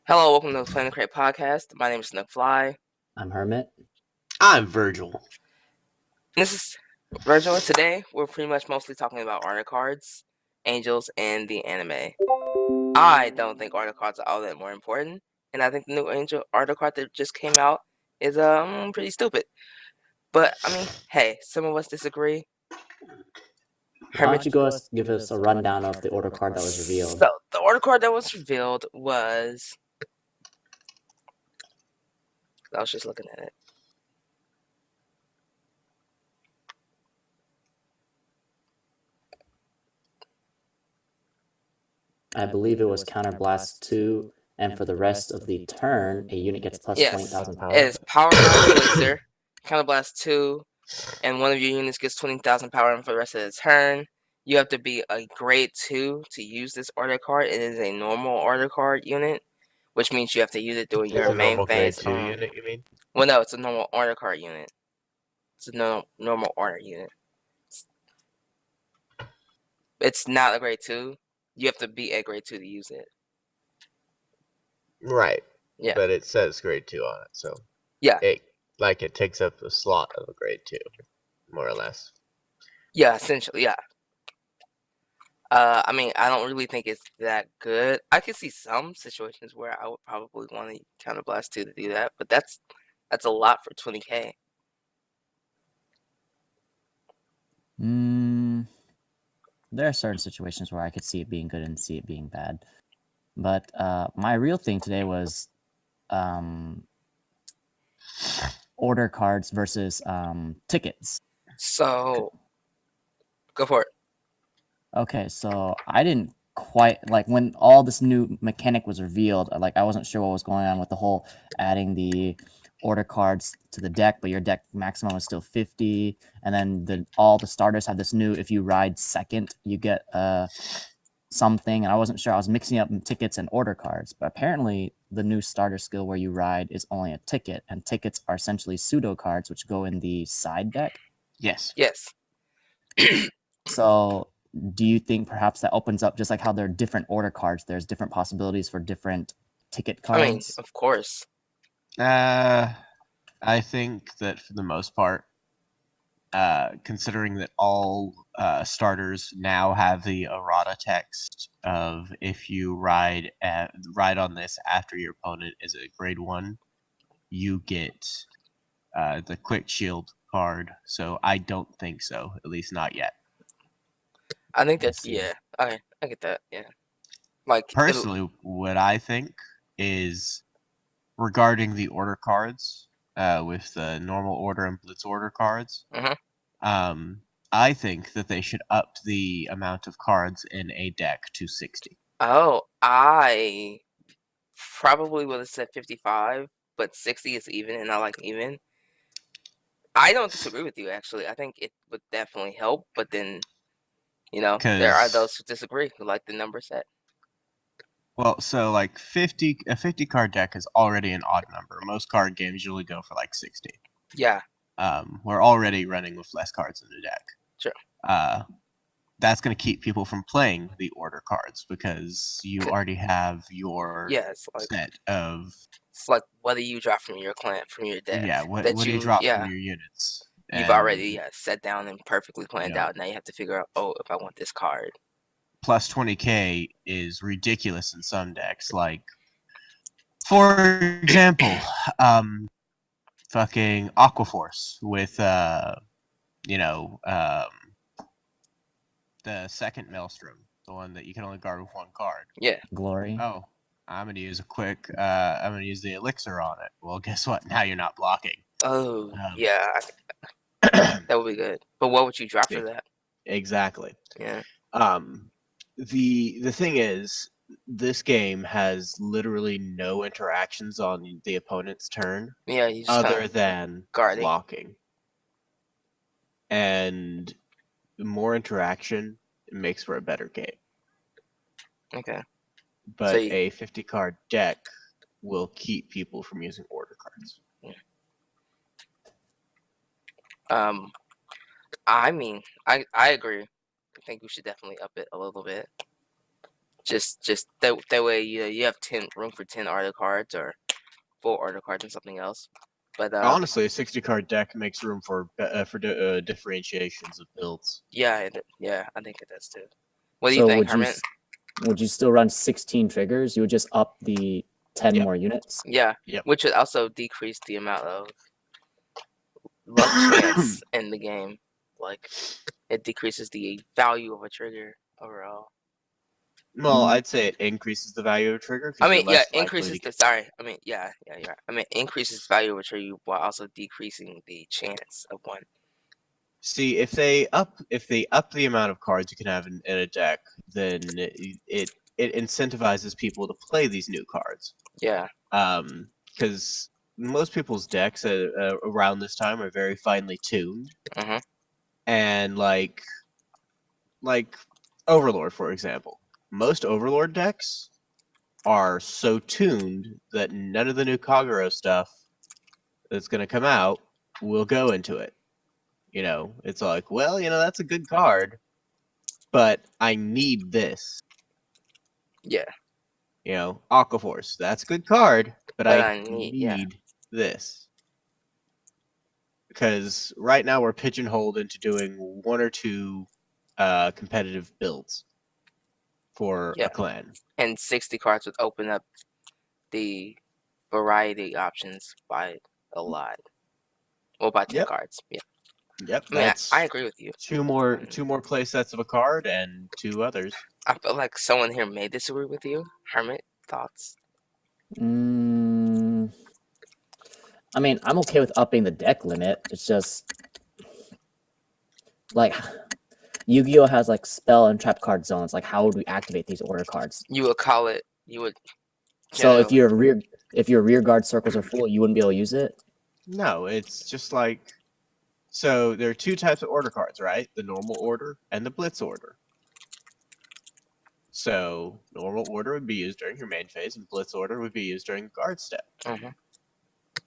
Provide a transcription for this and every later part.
Hello, welcome to the Planet Cray podcast. My name is Snook Fly. I'm Hermit. I'm Virgil. This is Virgil. Today, we're pretty much mostly talking about artist cards, angels, and the anime. I don't think artist cards are all that more important, and I think the new angel artist card that just came out is pretty stupid. But I mean, hey, some of us disagree. Why don't you give us a rundown of the order card that was revealed? So the order card that was revealed was. I was just looking at it. I believe it was Counterblast 2, and for the rest of the turn, a unit gets plus 20,000 power. It is Power Elixir, Counterblast 2, and one of your units gets 20,000 power for the rest of the turn. You have to be a grade 2 to use this order card. It is a normal order card unit, which means you have to use it during your main phase. Grade 2 unit, you mean? Well, no, it's a normal order card unit. It's a normal order unit. It's not a grade 2. You have to be a grade 2 to use it. Right. Yeah. But it says grade 2 on it, so Yeah. It takes up the slot of a grade 2, more or less. Yeah, essentially, yeah. I mean, I don't really think it's that good. I could see some situations where I would probably want to Counterblast 2 to do that, but that's a lot for 20k. There are certain situations where I could see it being good and see it being bad. But my real thing today was order cards versus tickets. So, go for it. Okay, so I didn't quite like when all this new mechanic was revealed. Like I wasn't sure what was going on with the whole adding the order cards to the deck, but your deck maximum is still 50, and then all the starters have this new, if you ride second, you get something, and I wasn't sure. I was mixing up tickets and order cards, but apparently the new starter skill where you ride is only a ticket, and tickets are essentially pseudo cards which go in the side deck. Yes. So do you think perhaps that opens up, just like how there are different order cards, there's different possibilities for different ticket cards? I mean, of course. I think that for the most part, considering that all starters now have the errata text of if you ride on this after your opponent is a grade 1, you get the quick shield card. So I don't think so, at least not yet. I think that's okay. I get that. Yeah. Like personally, what I think is regarding the order cards with the normal order and blitz order cards. I think that they should up the amount of cards in a deck to 60. Oh, I probably would have said 55, but 60 is even, and I like even. I don't disagree with you, actually. I think it would definitely help, but then, there are those who disagree, who like the number set. Well, so like a 50 card deck is already an odd number. Most card games usually go for like 60. Yeah. We're already running with less cards in the deck. Sure. That's going to keep people from playing the order cards because you already have your set of. It's like what do you drop from your deck? Yeah, what do you drop from your units? You've already set down and perfectly planned out. Now you have to figure out, if I want this card. Plus 20k is ridiculous in some decks. Like, for example, fucking Aquaforce with, the second Maelstrom, the one that you can only guard with one card. Yeah. Glory. Oh, I'm going to use I'm going to use the elixir on it. Well, guess what? Now you're not blocking. Oh, yeah. That would be good. But what would you drop for that? Exactly. Yeah. The thing is, this game has literally no interactions on the opponent's turn. Yeah, you just other than guarding. Blocking. And more interaction makes for a better game. Okay. But a 50 card deck will keep people from using order cards. Yeah. I mean, I agree. I think we should definitely up it a little bit. Just that way you have room for 10 order cards or 4 order cards and something else. But Honestly, a 60 card deck makes room for differentiations of builds. yeah, I think it does too. What do you So think, Herman? would you still run 16 triggers? You would just up the 10 Yep. more units? Yeah, Yep. which would also decrease the amount of luck chance in the game. Like, it decreases the value of a trigger overall. Well, I'd say it increases the value of a trigger I because mean, you're less likely increases to the get. sorry. I mean, yeah, you're right. I mean, increases the value of a trigger while also decreasing the chance of one. See, if they up the amount of cards you can have in a deck, then it incentivizes people to play these new cards. Yeah. Because most people's decks around this time are very finely tuned, Mhm. and like Overlord, for example, most Overlord decks are so tuned that none of the new Kagero stuff that's going to come out will go into it. You know, it's like, well, that's a good card, but I need this. Yeah. Aquaforce, that's a good card, but But I I need this. Because right now we're pigeonholed into doing 1 or 2 competitive builds for Yeah. a clan. And 60 cards would open up the variety options by a lot. Well, by 10 Yep. cards. Yeah. Yep, I mean, that's I agree with you. two more play sets of a card and 2 others. I feel like someone here may disagree with you. Hermit, thoughts? I mean, I'm okay with upping the deck limit. It's just like Yu-Gi-Oh has like spell and trap card zones. Like, how would we activate these order cards? You would call it. You would. So if generally- your rear guard circles are full, you wouldn't be able to use it. No, it's just like, so there are 2 types of order cards, right? The normal order and the blitz order. So normal order would be used during your main phase, and blitz order would be used during guard step. Mhm.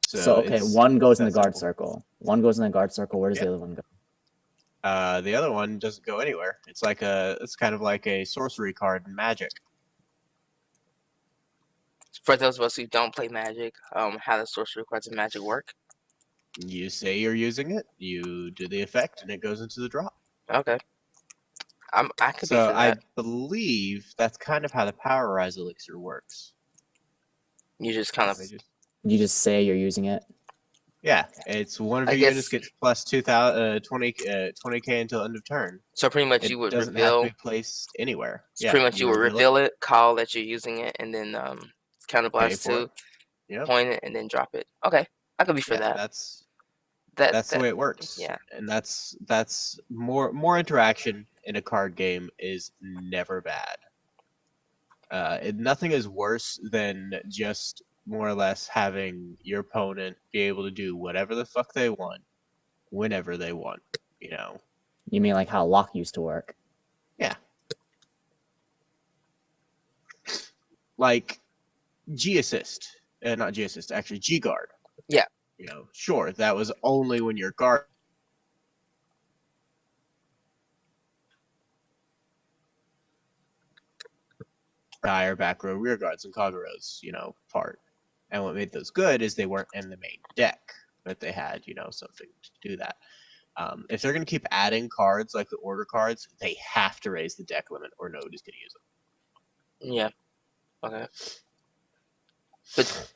So okay, it's one goes in the that guard simple. circle. One goes in the guard circle. Where does Yeah. the other one go? The other one doesn't go anywhere. It's kind of like a sorcery card in Magic. For those of us who don't play Magic, how does sorcery cards in Magic work? You say you're using it, you do the effect, and it goes into the drop. Okay. I could be So for that. I believe that's kind of how the Power Rise Elixir works. You just kind of. You just say you're using it. Yeah, it's one of I your guess- units gets plus 2,000, 20k until end of turn. So pretty much It you would doesn't reveal. have to be placed anywhere. So pretty much you would reveal it, call that you're using it, and then counterblast for 2, it. Yep. point it, and then drop it. Okay, I could be for that. That's the way it works. Yeah. And that's more interaction in a card game is never bad. Nothing is worse than just more or less having your opponent be able to do whatever the fuck they want, whenever they want. You mean like how lock used to work? Yeah. Like G assist, not G assist, actually G guard. Yeah. Sure, that was only when your guard. Or back row rear guards and Kagero's, part. And what made those good is they weren't in the main deck, but they had, something to do that. If they're going to keep adding cards like the order cards, they have to raise the deck limit or nobody's going to use them. Yeah. Okay. But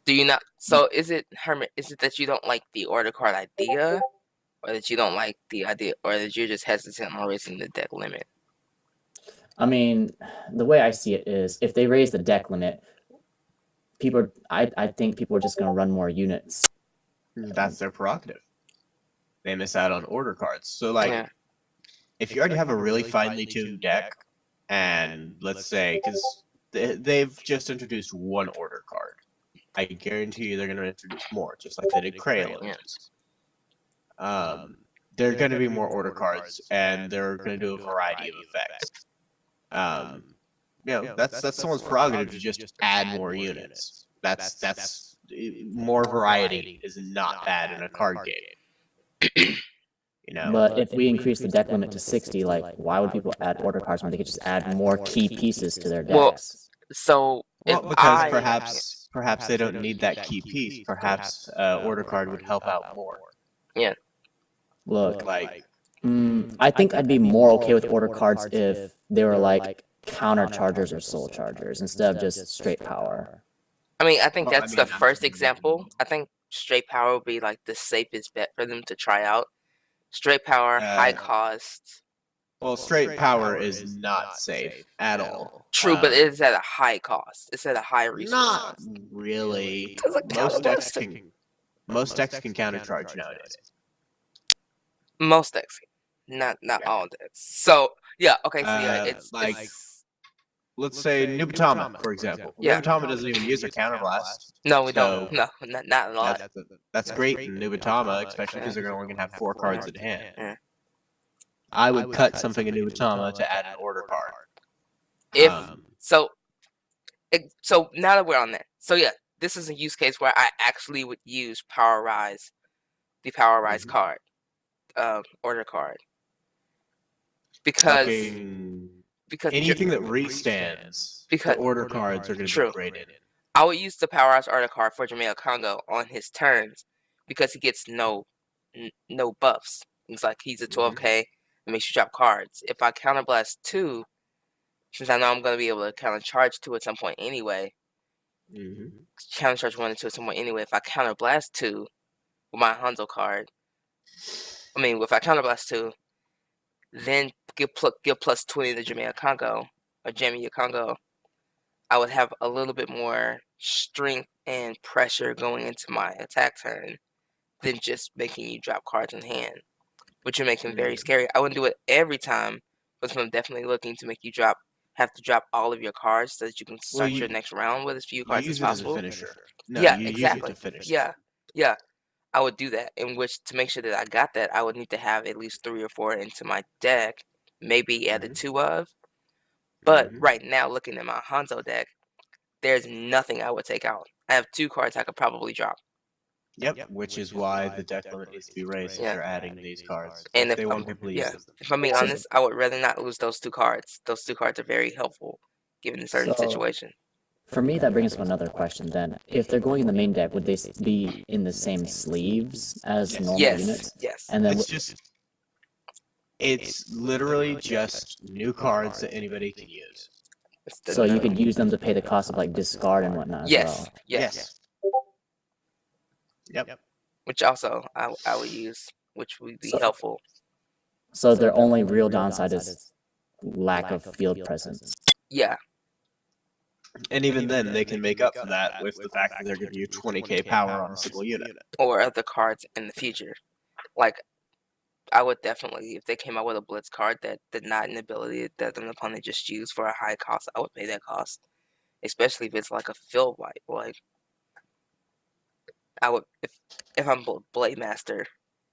do you not? So is it, Hermit? Is it that you don't like the order card idea, or that you don't like the idea, or that you're just hesitant on raising the deck limit? I mean, the way I see it is, if they raise the deck limit, I think people are just going to run more units. That's their prerogative. They miss out on order cards. So, if you already have a really finely tuned deck, and let's say, because they've just introduced 1 order card, I guarantee you they're going to introduce more, just like they did Cray Legends. There are going to be more order cards, and they're going to do a variety of effects. That's someone's prerogative to just add more units. That's more variety is not bad in a card game. But if we increase the deck limit to 60, like, why would people add order cards when they could just add more key pieces to their Well, decks? so if Well, because I perhaps they don't need that key piece. Perhaps order card would help out more. Look, Like, I think I'd be more okay with order cards if they were like counter chargers or soul chargers instead of just straight power. I mean, I think Well, I that's mean, the I'm first saying- example. I think straight power would be like the safest bet for them to try out. Straight power, high cost. well, straight power is not safe at all. True, but it's at a high cost. It's at a high resource Not cost. really. Does it count Most decks can countercharge nowadays. Most decks, not all decks. So yeah, okay, so yeah, it's like- it's Let's say Nubatama, for example. Yeah. Nubatama doesn't even use their counterblast. no, we So- don't. No, not a lot. That's great in Nubatama, especially because they're only going to have 4 cards in hand. Yeah. I would cut something in Nubatama to add an order card. If Um, so, so now that we're on that, so yeah, this is a use case where I actually would use Power Rise, the Power Rise Mhm. card, order card, because fucking because anything that restands, Because- the order cards are going to True. be great in it. I would use the Power Rise order card for Jamaica Congo on his turns because he gets no buffs. It's like he's a 12k and makes you drop cards. If I counterblast 2, since I know I'm going to be able to countercharge 2 at some point anyway, countercharge 1 and 2 at some point anyway, if I counterblast 2 with my Hanzo card, if I counterblast 2, then give plus 20 to Jamaica Congo or Jamaica Congo, I would have a little bit more strength and pressure going into my attack turn than just making you drop cards in hand, which would make him very scary. I wouldn't do it every time, but I'm definitely looking to make you have to drop all of your cards so that you can start your next round with as few You cards use as it as a possible. finisher. No, Yeah, you exactly. use it to finish. Yeah, I would do that. In which, to make sure that I got that, I would need to have at least 3 or 4 into my deck, maybe added 2 of. But right now, looking at my Hanzo deck, there's nothing I would take out. I have 2 cards I could probably drop. Yep, which is why the deck limit needs to be raised Yeah. if they're adding these cards. And if if they want I'm- people to yeah. use them. If I'm being So- honest, I would rather not lose those 2 cards. Those 2 cards are very helpful given a certain So- situation. For me, that brings up another question then. If they're going in the main deck, would they be in the same sleeves as Yes. normal Yes, units? yes. And then It's literally just new cards that anybody can use. so you could use them to pay the cost of like discard and whatnot as well. Yes. Yep. Which also I would use, which would be So- helpful. So their only real downside is lack of field presence. Yeah. And even then, they can make up for that with the fact that they're giving you 20k power on a single unit. Or other cards in the future. Like, I would definitely, if they came out with a blitz card that did not an ability that an opponent just used for a high cost, I would pay that cost. Especially if it's like a field wipe. Like, I would, if I'm Blade Master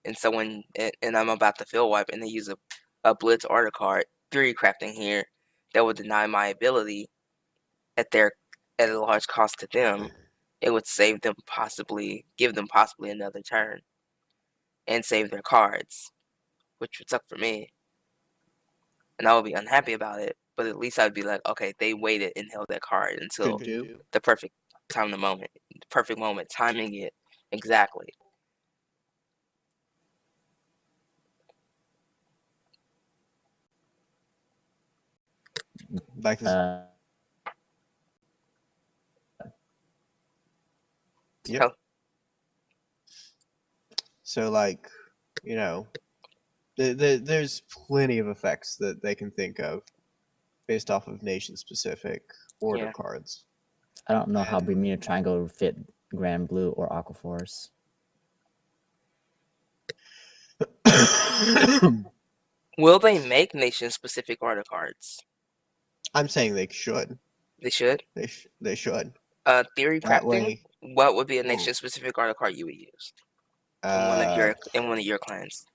and someone, and I'm about to field wipe and they use a blitz order card, 3 crafting here, that would deny my ability at a large cost to them, it would give them possibly another turn and save their cards, which would suck for me. And I would be unhappy about it, but at least I'd be like, okay, they waited and held that card until Could do. the perfect moment, timing it exactly. Like this. Yep. So, So, like, you know, there's plenty of effects that they can think of based off of nation-specific order Yeah. cards. I don't know how Bermuda Triangle would fit Grand Blue or Aquaforce. will they make nation-specific order cards? I'm saying they should. They should. They should. Theory That crafting. way, What would be a nation-specific order card you would use in one of your clans?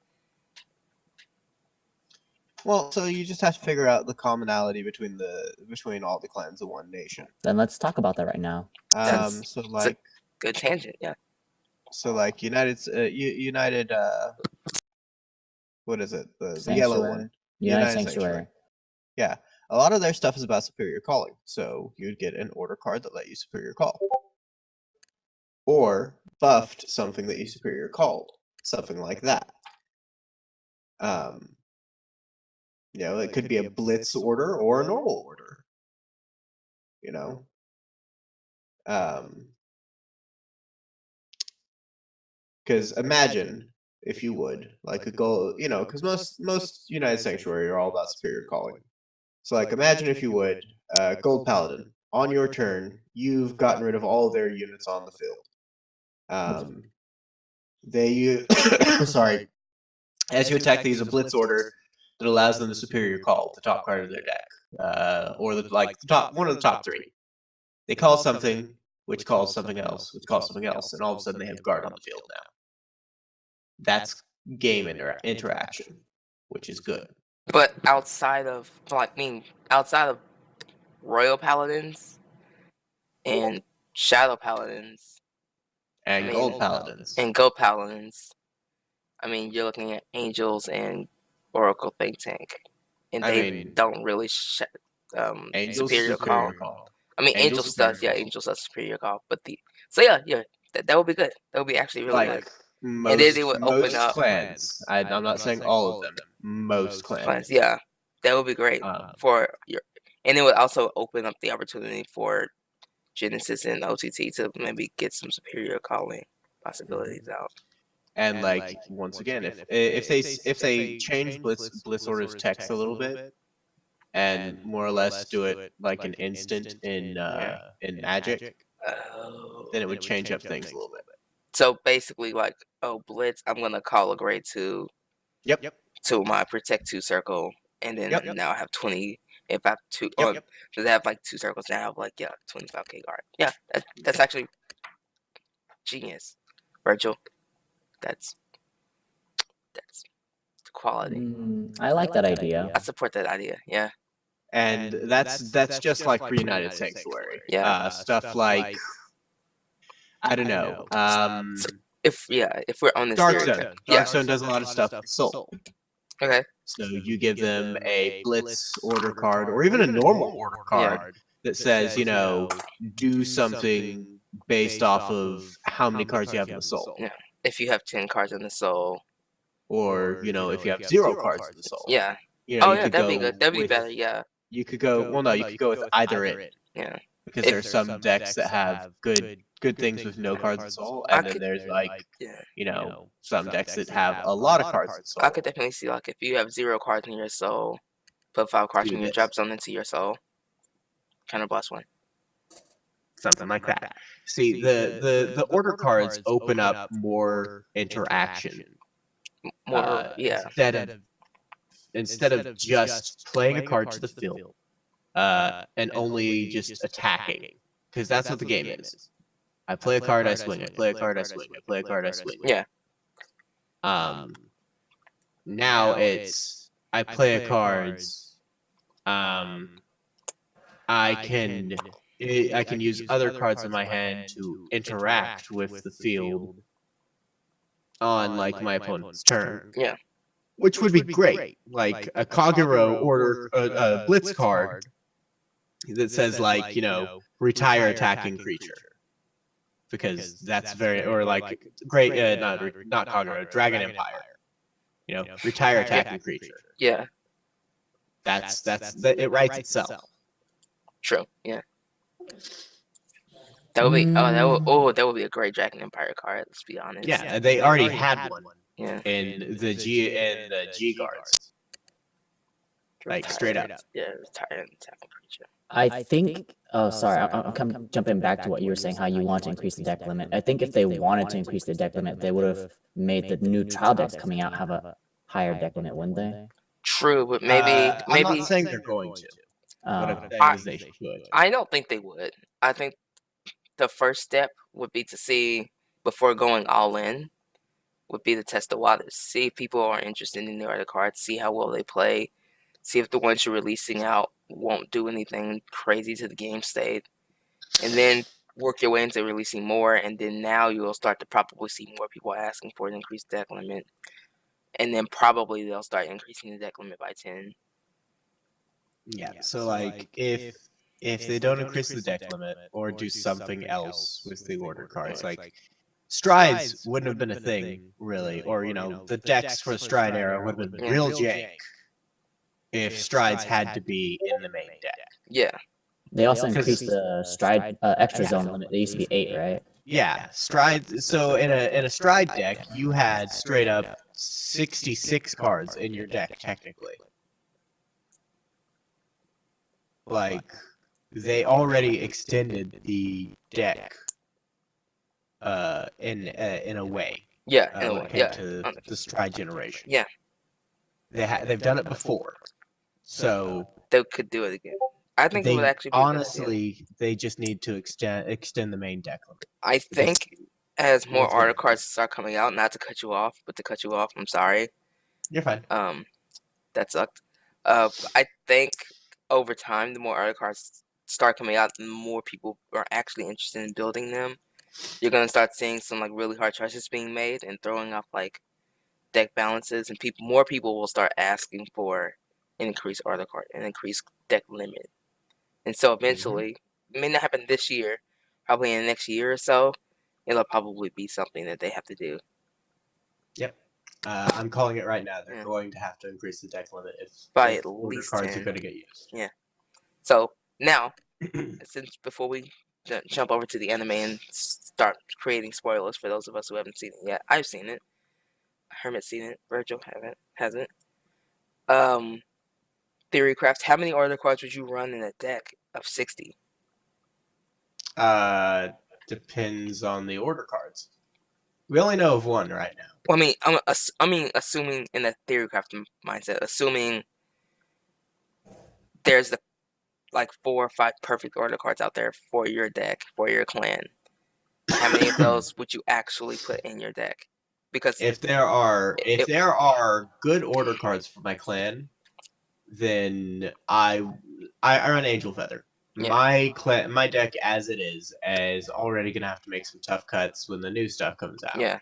well, so you just have to figure out the commonality between all the clans of one nation. Then let's talk about that right now. So like Good tangent, yeah. United what is it? The yellow Sanctuary. one. United Sanctuary. Yeah. A lot of their stuff is about superior calling. So you'd get an order card that let you superior call. Or buffed something that you superior called. Something like that. It could be a blitz order or a normal order. Because imagine, if you would, like a goal, because most United Sanctuary are all about superior calling. So, like, imagine if you would, Gold Paladin, on your turn, you've gotten rid of all of their units on the field. Sorry, as you attack, they use a blitz order that allows them to superior call the top card of their deck, or the top one of the top three. They call something, which calls something else, which calls something else, and all of a sudden they have guard on the field now. That's game interaction, which is good. But outside of Royal Paladins and Shadow Paladins And Gold Paladins. and Gold Paladins, I mean, you're looking at Angels and Oracle Think Tank, and they don't really Angels superior call. call. I mean, Angels does, superior call. Angels does superior call, but that would be good. That would be actually really good. Most, And then they would open most up clans. I'm not saying all of them. Most clans. Yeah, that would be great for your, and it would also open up the opportunity for Genesis and OTT to maybe get some superior calling possibilities out. And once again, if they change Blitz Order's text a little bit, and more or less do it like an instant in Magic, then it would change up things a little bit. So basically, Blitz, I'm gonna call a grade 2. Yep. To my Protect 2 circle, and then now I have 20. If I have 2, Yep. so they have 2 circles now. I have 25k guard. Yeah, that's actually genius, Virgil. That's quality. I like that idea. I support that idea. Yeah. And that's just like for United Sanctuary. Yeah. Stuff like I don't know. If we're on this Darkstone. Darkstone does a lot of stuff with Soul. Okay. So you give them a Blitz order card, or even a normal order card that says, do something based off of how many cards you have in the Soul. Yeah. If you have 10 cards in the Soul. Or, if you have 0 cards in the Soul. Yeah. You that'd be good. That'd be better, yeah. You could go, you could go with either it. Yeah. Because there's some decks that have good things with no cards in Soul, and then there's some decks that have a lot of cards in Soul. I could definitely see if you have 0 cards in your Soul, put 5 cards in your drop zone into your Soul. Kind of +1. Something like that. See, the order cards open up more interaction. More, Instead of just playing a card to the field and only just attacking, because that's what the game is. I play a card, I swing. I play a card, I swing. I play a card, I swing. Yeah. Now it's I play a cards. I can use other cards in my hand to interact with the field on my opponent's turn. Yeah. Which would be great. Like a Kagero order a Blitz card that says retire attacking creature. Because that's very, or great, not Kagero, Dragon Empire. Retire attacking creature. Yeah. It writes itself. True. Yeah. That would be that would be a great Dragon Empire card. Let's be honest. Yeah, they already had one. Yeah. In the G guards. Straight up. Yeah, retire attacking creature. I think. Oh, sorry. I'm jumping back to what you were saying. How you want to increase the deck limit. I think if they wanted to increase the deck limit, they would have made the new trial decks coming out have a higher deck limit, wouldn't they? True, but maybe I'm not saying they're going to. But they should. I don't think they would. I think the first step would be to see, before going all in, would be to test the waters. See if people are interested in the other cards. See how well they play. See if the ones you're releasing out won't do anything crazy to the game state. And then work your way into releasing more. And then now you'll start to probably see more people asking for an increased deck limit. and then probably they'll start increasing the deck limit by 10. Yeah. So like if they don't increase the deck limit or do something else with the order cards, like strides wouldn't have been a thing really, or the decks for the stride era would have been Yeah. real jank if strides had to be in the main deck. Yeah. They also increased the stride extra zone limit. They used to be 8, right? Yeah, strides. So in a stride deck, you had straight up 66 cards in your deck technically. Like they already extended the deck in a way. Yeah. In a When way. it came Yeah. to the stride generation. Yeah. They've done it before. So They could do it again. I think it would actually be honestly they just need to extend the main deck limit. I think as more order cards start coming out, not to cut you off, but to cut you off, I'm sorry. You're fine. That sucked. I think over time, the more order cards start coming out, the more people are actually interested in building them. You're gonna start seeing some like really hard choices being made and throwing off like deck balances, and more people will start asking for an increased order card, an increased deck limit. And so eventually, it may not happen this year, probably in the next year or so, it'll probably be something that they have to do. Yep. I'm calling it right now. They're going to have to increase the deck limit by if at order least cards 10. are going to get used. Yeah. So now, since before we jump over to the anime and start creating spoilers for those of us who haven't seen it yet, I've seen it. Hermit's seen it. Virgil hasn't. Theorycraft. How many order cards would you run in a deck of 60? Depends on the order cards. We only know of one right now. Well, I mean, assuming in a Theorycraft mindset, assuming there's like 4 or 5 perfect order cards out there for your deck, for your clan. How many of those would you actually put in your deck? Because if there are good order cards for my clan, then I run Angel Feather. Yeah. My deck as it is already gonna have to make some tough cuts when the new stuff comes out. Yeah.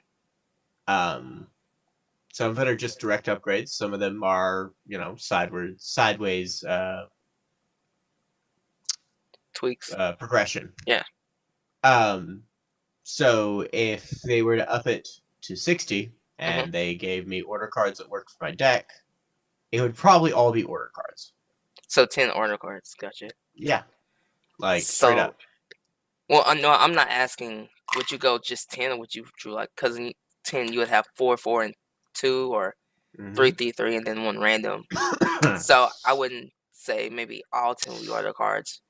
Some of it are just direct upgrades. Some of them are sideways tweaks. Progression. Yeah. So if they were to up it to 60 and they gave me order cards that worked for my deck, it would probably all be order cards. So 10 order cards, gotcha. Yeah. Like straight up. Well, no, I'm not asking would you go just 10 or would you like, because in 10 you would have 4, 4, and 2, or 3, 3, 3, and then 1 random. So I wouldn't say maybe all 10 would be order cards,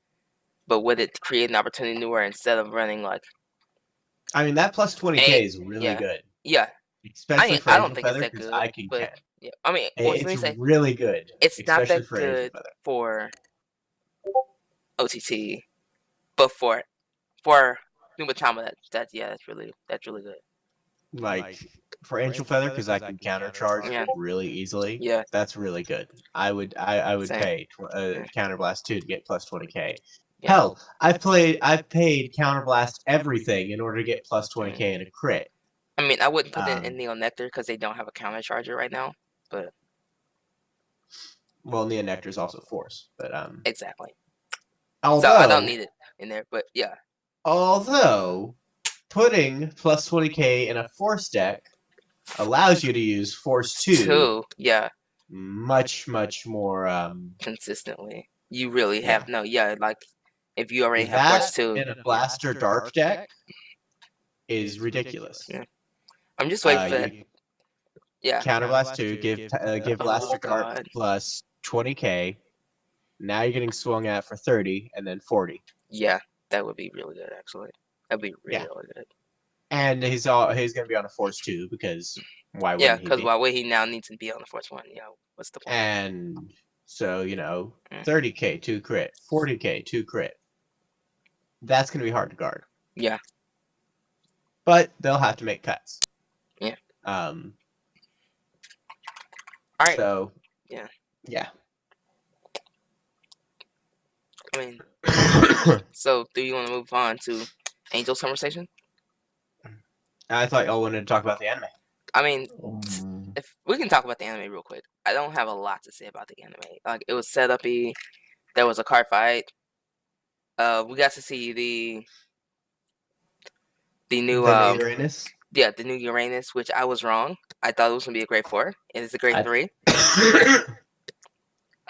but would it create an opportunity where instead of running like, I mean, that plus 20k is really good. Yeah. Especially for I Angel don't think Feather, it's that good. I can but yeah, I mean, it's really good. It's not that for good for OTT, but for Nubatama, that's really good. Like for Angel Feather, because I can countercharge really easily. Yeah, that's really good. I would pay Counterblast 2 to get plus 20k. Yeah. Hell, I've paid Counterblast everything in order to get plus 20k in a crit. I mean, I wouldn't put it in Neo Nectar because they don't have a counter charger right now. But well, Neo Nectar is also Force, but exactly. Although, so I don't need it in there, but yeah. Although putting plus 20k in a Force deck allows you to use Force 2. Yeah. Much more consistently. You really have like if you already have Force 2 in a Blaster Dark deck is ridiculous. Yeah. I'm just waiting for that. Yeah. Counterblast 2, give Blaster Dark plus 20k. Now you're getting swung at for 30 and then 40. Yeah, that would be really good actually. That'd be really good. And he's going to be on a Force 2 because why wouldn't he? Yeah, because why would he now need to be on the Force 1? Yeah, what's the point? And so, 30k 2 crit, 40k 2 crit. That's going to be hard to guard. Yeah. But they'll have to make cuts. Yeah. All right. So, yeah. I mean, so do you want to move on to Angel's conversation? I thought y'all wanted to talk about the anime. I mean, if we we can talk about the anime real quick. I don't have a lot to say about the anime. Like, it was set up-y. There was a card fight. We got to see the new The new Uranus. yeah, the new Uranus, which I was wrong. I thought it was gonna be a grade 4. It is a grade 3.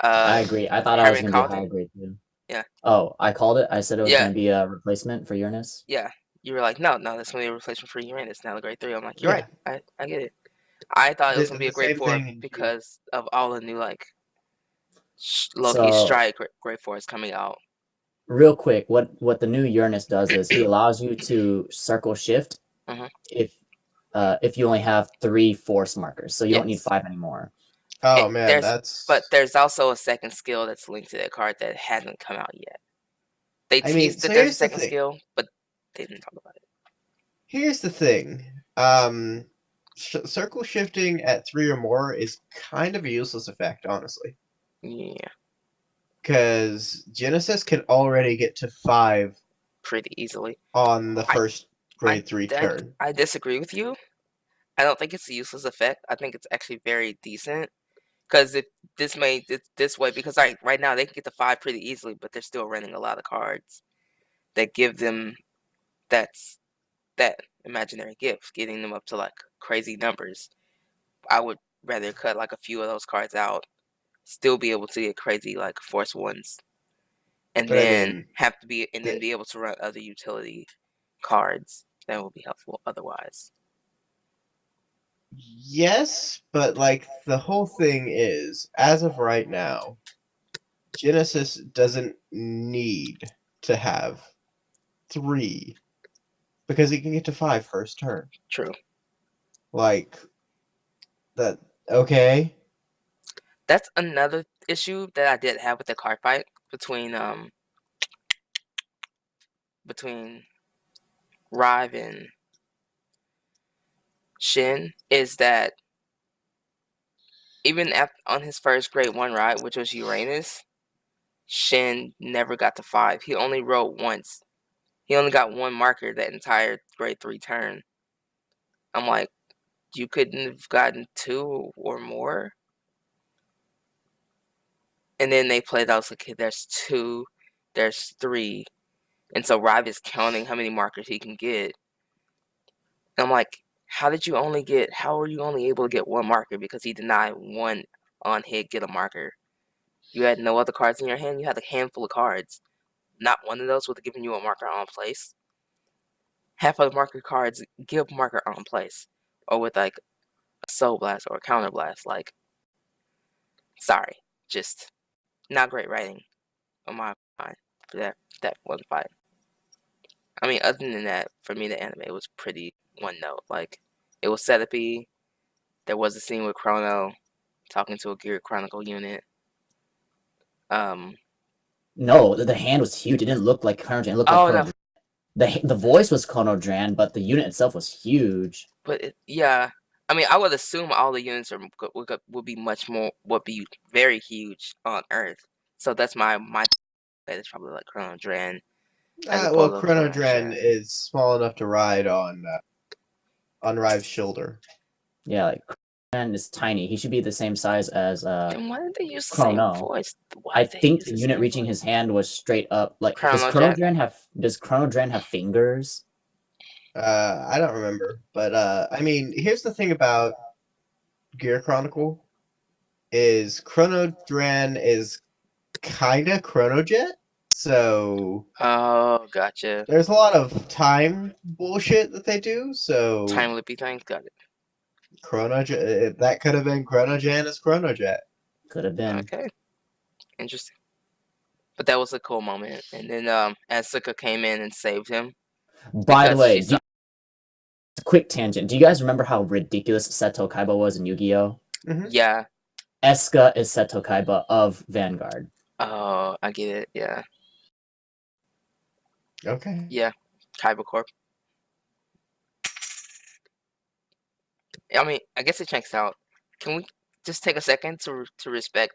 I agree. I thought I was Herman gonna be a called high it. grade too. Yeah. Oh, I called it. I said it was Yeah. gonna be a replacement for Uranus. Yeah, you were like, no, that's gonna be a replacement for Uranus. Now the grade 3. I'm like, you're Yeah. right. I get it. I thought it was gonna be a The grade same 4 thing in because of all the new like Loki So Strike grade 4s coming out. real quick, what the new Uranus does is he allows you to circle shift Mhm. if you only have 3 force markers, so you don't need Yes. 5 anymore. Oh man, But there's also a second skill that's linked to that card that hasn't come out yet. They I mean, teased so that there's a here's the second thing. skill, but they didn't talk about it. Here's the thing. Circle shifting at 3 or more is kind of a useless effect, honestly. Yeah, Because Genesis can already get to 5 pretty easily. on the I- first grade 3 turn. I disagree with you. I don't think it's a useless effect. I think it's actually very decent. Because if this made it this way, because right now they can get to 5 pretty easily, but they're still running a lot of cards that give them that imaginary gift, getting them up to like crazy numbers. I would rather cut like a few of those cards out, still be able to get crazy like force ones, and But I then mean, be able to run other utility cards that will be helpful otherwise. yes, but like the whole thing is, as of right now, Genesis doesn't need to have 3 because he can get to 5 first turn. True. Like that. Okay. That's another issue that I did have with the card fight between Rive and Shin is that even on his first grade 1 ride, which was Uranus, Shin never got to 5. He only rode once. He only got 1 marker that entire grade 3 turn. I'm like, you couldn't have gotten 2 or more? And then they played out, like, okay, there's 2, there's 3. And so Rive is counting how many markers he can get. And I'm like, how are you only able to get 1 marker because he denied 1 on hit get a marker? You had no other cards in your hand. You had a handful of cards. Not one of those would have given you a marker on place. Half of the marker cards give marker on place, or with like a soul blast or a counter blast. Like, sorry, just not great writing on my mind for that one fight. I mean, other than that, for me the anime was pretty one note. Like, it was set up-y. There was a scene with Chrono talking to a Gear Chronicle unit. No, the hand was huge. It didn't look like Chrono Dran. It looked like Oh Chrono no, Dran. The voice was Chrono Dran, but the unit itself was huge. but yeah. I mean, I would assume all the units would be very huge on Earth. So that's my bet. It's probably like Chrono Dran as Well, opposed to Chrono Chrono Dran Shan. is small enough to ride on Rive's shoulder. Yeah, like Chrono Dran is tiny. He should be the same size as Then why did they use the Chrono. same voice? Why I did they think use the unit same reaching voice? his hand was straight up. Like, does Chrono Chrono Dran have fingers? I don't remember, but I mean, here's the thing about Gear Chronicle is Chrono Dran is kinda Chrono Jet, so Oh, gotcha. there's a lot of time bullshit that they do. So Time loopy thing. Got it. Chrono Jet, that could have been Chrono Jan as Chrono Jet. Could have been. Okay, interesting. But that was a cool moment. And then Asuka came in and saved him. By the Because way, she saw quick tangent. Do you guys remember how ridiculous Seto Kaiba was in Yu-Gi-Oh? Yeah. Eska is Seto Kaiba of Vanguard. Oh, I get it. Yeah. Okay. Yeah. Kaiba Corp. I mean, I guess it checks out. Can we just take a second to respect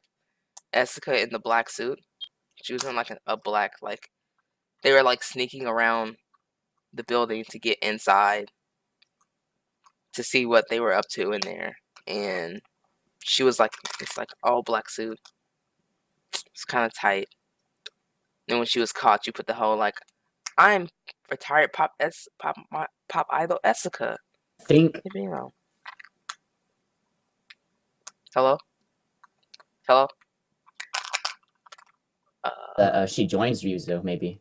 Asuka in the black suit? She was in like a black, like, they were like sneaking around the building to get inside to see what they were up to in there. And She was like it's like all black suit. It's kind of tight. And when she was caught, you put the whole like, I'm retired pop idol Essica. I think You know. Hello. Hello. that she joins Ryuzu maybe,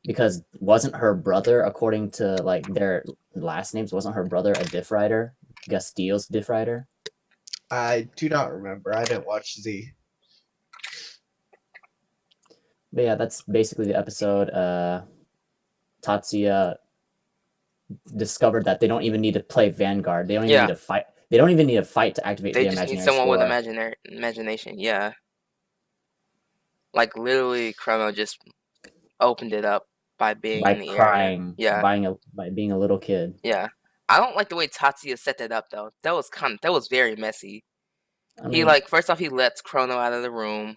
because wasn't her brother, according to like their last names, wasn't her brother a diff rider? Gastile's diff rider. I do not remember. I didn't watch Z. But yeah, that's basically the episode. Tatsuya discovered that they don't even need to play Vanguard. They don't even Yeah. need to fight. They don't even need to fight to activate They the just need imaginary someone with score. imagination. Yeah. Like literally, Chrono just opened it up by being By in the area. crying, Yeah. by being a little kid. Yeah. I don't like the way Tatsuya set that up though. That was very messy. I He mean, like first off he lets Chrono out of the room.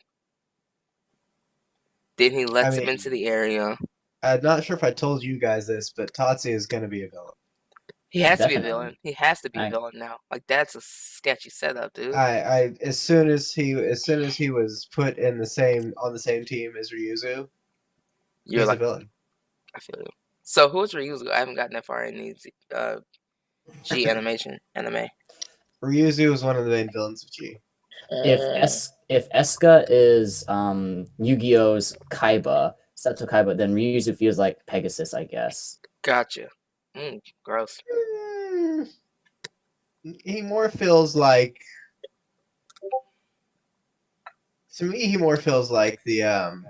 Then he lets him into the area. I'm not sure if I told you guys this, but Tatsuya is going to be a villain. He has to be a Definitely. villain. He has to be a I- villain now. Like that's a sketchy setup, dude. I as soon as he was put in on the same team as Ryuzu, You're he's like a villain. I feel you. So who's Ryuzu? I haven't gotten that far in these G anime. Ryuzu is one of the main villains of G. if Eska is Yu-Gi-Oh's Kaiba, Seto Kaiba, then Ryuzu feels like Pegasus, I guess. Gotcha. Gross. He more feels like, to me, he more feels like the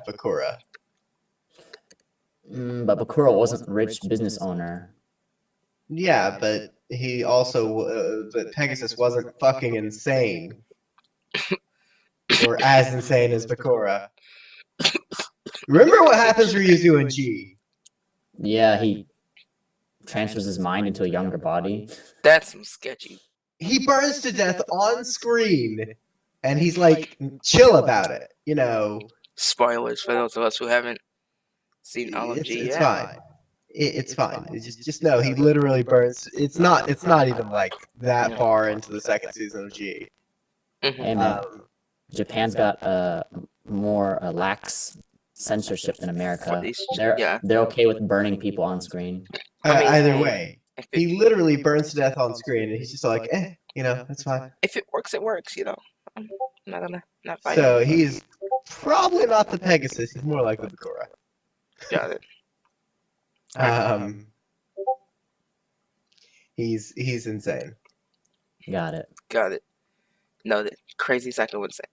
Bakura. But Bakura wasn't a rich business owner. Yeah, but he also, but Pegasus wasn't fucking insane, or as insane as Bakura. Remember what happens to Ryuzu in G? Yeah, he transfers his mind into a younger body. That's some sketchy. He burns to death on screen, and he's like chill about it. You know, Spoilers for those of us who haven't seen all of G it's yet. fine. It's fine. Just know he literally burns. It's not even like that Yeah. far into the second season of G. Hey man, Japan's got more lax censorship than America. They're okay with burning people on screen. Either way, he literally burns to death on screen, and he's just like, you know, that's fine. If it works, it works. You know, I'm not gonna not fight. So he's probably not the Pegasus. He's more like the Bakura. Got it. He's insane. Got it. No, that crazy psycho insane.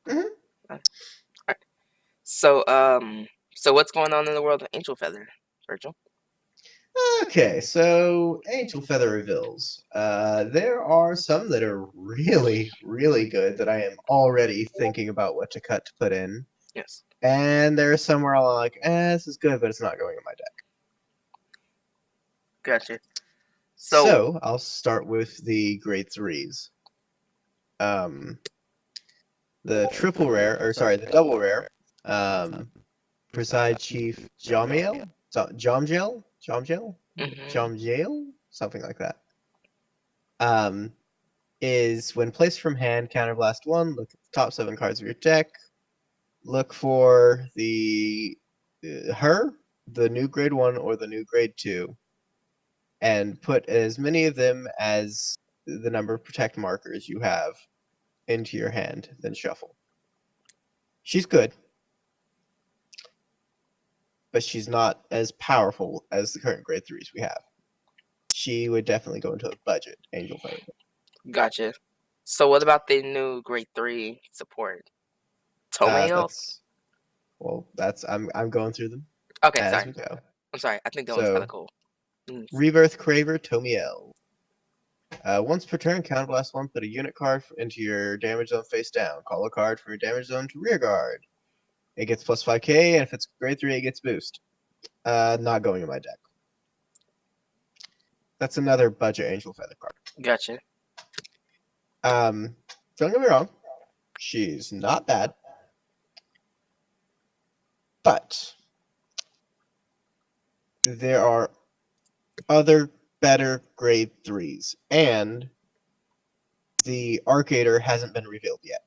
Mhm. Alright. So so what's going on in the world of Angel Feather, Virgil? Okay, so Angel Feather reveals. There are some that are really, really good that I am already thinking about what to cut to put in. Yes. And there are some where I'm like, this is good, but it's not going in my deck. Gotcha. So I'll start with the grade 3s. The triple rare, or sorry, the double rare. Preside Chief Jomjail? Jomjail? Jomjail? Something like that. Is when placed from hand, counterblast 1, look at the top 7 cards of your deck. Look for the new grade 1 or the new grade 2, and put as many of them as the number of protect markers you have into your hand, then shuffle. She's good, but she's not as powerful as the current grade 3s we have. She would definitely go into a budget Angel Feather. Gotcha. So what about the new grade 3 support? Tomeo? I'm going through them. Okay, as sorry. we go. I'm sorry. I think that one's kind of cool. Rebirth Craver Tomiel. Once per turn, counterblast 1, put a unit card into your damage zone face down. Call a card from your damage zone to rear guard. It gets plus 5k, and if it's grade 3, it gets boost. Not going in my deck. That's another budget Angel Feather card. Gotcha. Don't get me wrong. She's not bad. But there are other better grade 3s. And the Arcader hasn't been revealed yet.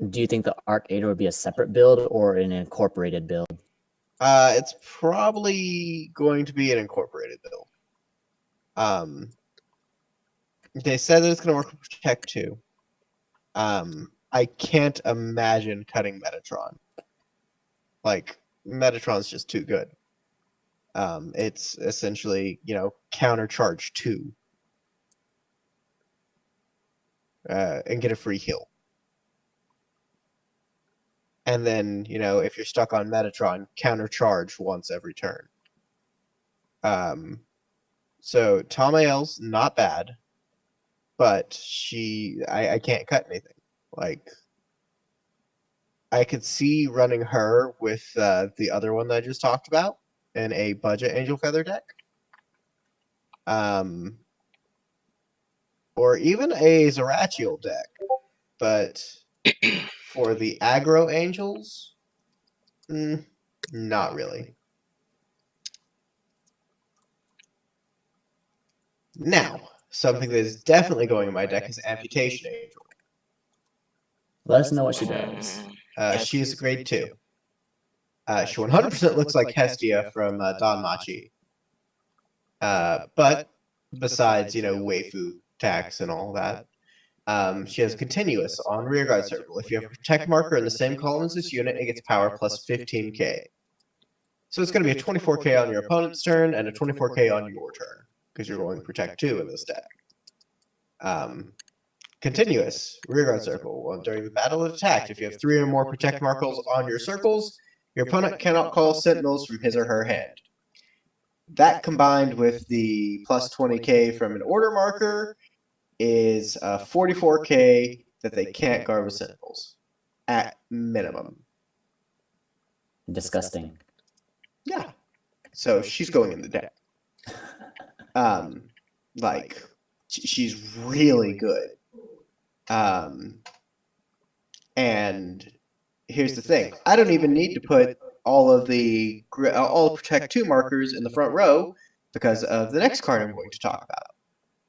Do you think the Arcader would be a separate build or an incorporated build? It's probably going to be an incorporated build. They said that it's going to work with Protect 2. I can't imagine cutting Metatron. Like, Metatron's just too good. It's essentially, countercharge 2. And get a free heal. And then, if you're stuck on Metatron, countercharge once every turn. So Tamael's not bad, but I can't cut anything. Like, I could see running her with the other one that I just talked about in a budget Angel Feather deck. Or even a Zerachiel deck. But for the aggro angels, not really. Now, something that is definitely going in my deck is Amputation Angel. Let us know what she does. She is a grade 2. She 100% looks like Hestia from Don Machi. But besides, waifu tax and all that, she has continuous on rearguard circle. If you have a protect marker in the same column as this unit, it gets power plus 15k. So it's going to be a 24k on your opponent's turn and a 24k on your turn, because you're going protect 2 in this deck. Continuous rearguard circle. Well, during the battle of attack, if you have 3 or more protect markers on your circles, your opponent cannot call sentinels from his or her hand. That combined with the plus 20k from an order marker is 44k that they can't guard with sentinels at minimum. Disgusting. Yeah. So she's going in the deck. Like, she's really good. And here's the thing. I don't even need to put all Protect 2 markers in the front row because of the next card I'm going to talk about.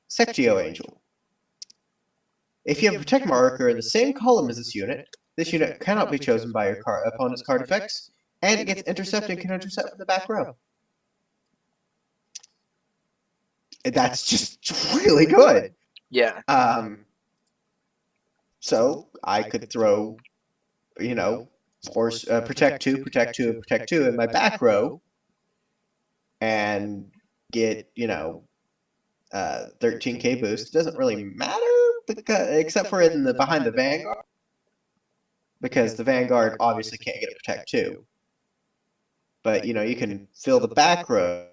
Sectio Angel. If you have a Protect marker in the same column as this unit cannot be chosen by your opponent's card effects, and it gets intercept and can intercept from the back row. That's just really good. Yeah. So I could throw, force protect 2, protect 2, and protect 2 in my back row, and get 13k boost. It doesn't really matter except for in the behind the Vanguard, because the Vanguard obviously can't get a protect 2. But you can fill the back row.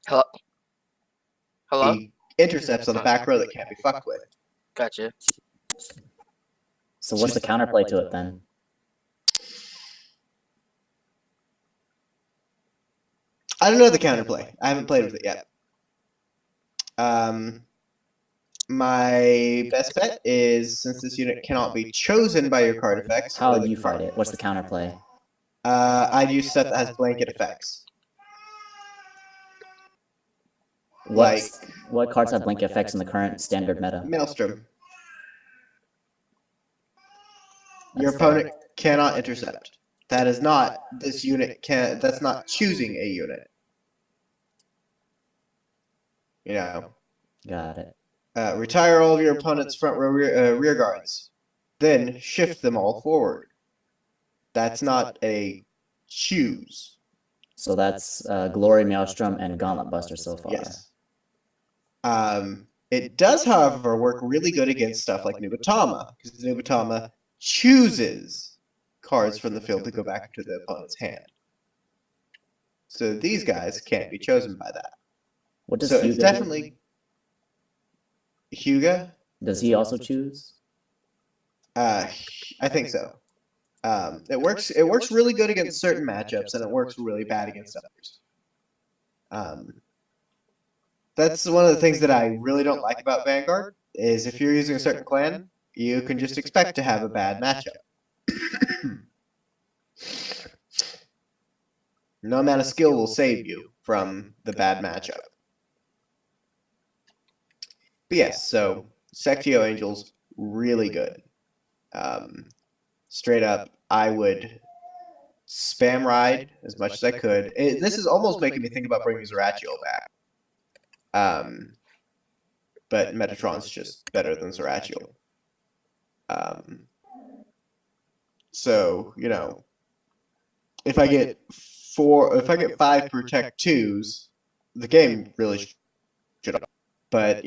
Hello? Hello? Intercepts on the back row that can't be fucked with. Gotcha. So what's the counterplay to it then? I don't know the counterplay. I haven't played with it yet. My best bet is, since this unit cannot be chosen by your card effects... How would you fight it? What's the counterplay? I'd use stuff that has blanket effects. What cards have blanket effects in the current standard meta? Maelstrom. Your opponent cannot intercept. That is not this unit that's not choosing a unit. Got it. Retire all of your opponent's front row rear guards. Then shift them all forward. That's not a choose. So that's Glory Maelstrom and Gauntlet Buster so far. Yes. It does, however, work really good against stuff like Nubatama, because Nubatama chooses cards from the field to go back to the opponent's hand. So these guys can't be chosen by that. What does So Hyuga it's definitely Hyuga. Does he also choose? I think so. It works really good against certain matchups, and it works really bad against others. That's one of the things that I really don't like about Vanguard, is if you're using a certain clan, you can just expect to have a bad matchup. No amount of skill will save you from the bad matchup. But yes, so Sectio Angels, really good. Straight up, I would spam ride as much as I could. This is almost making me think about bringing Zeratiel back. But Metatron's just better than Zeratiel. So, if I get 5 Protect 2s, the game really should. But,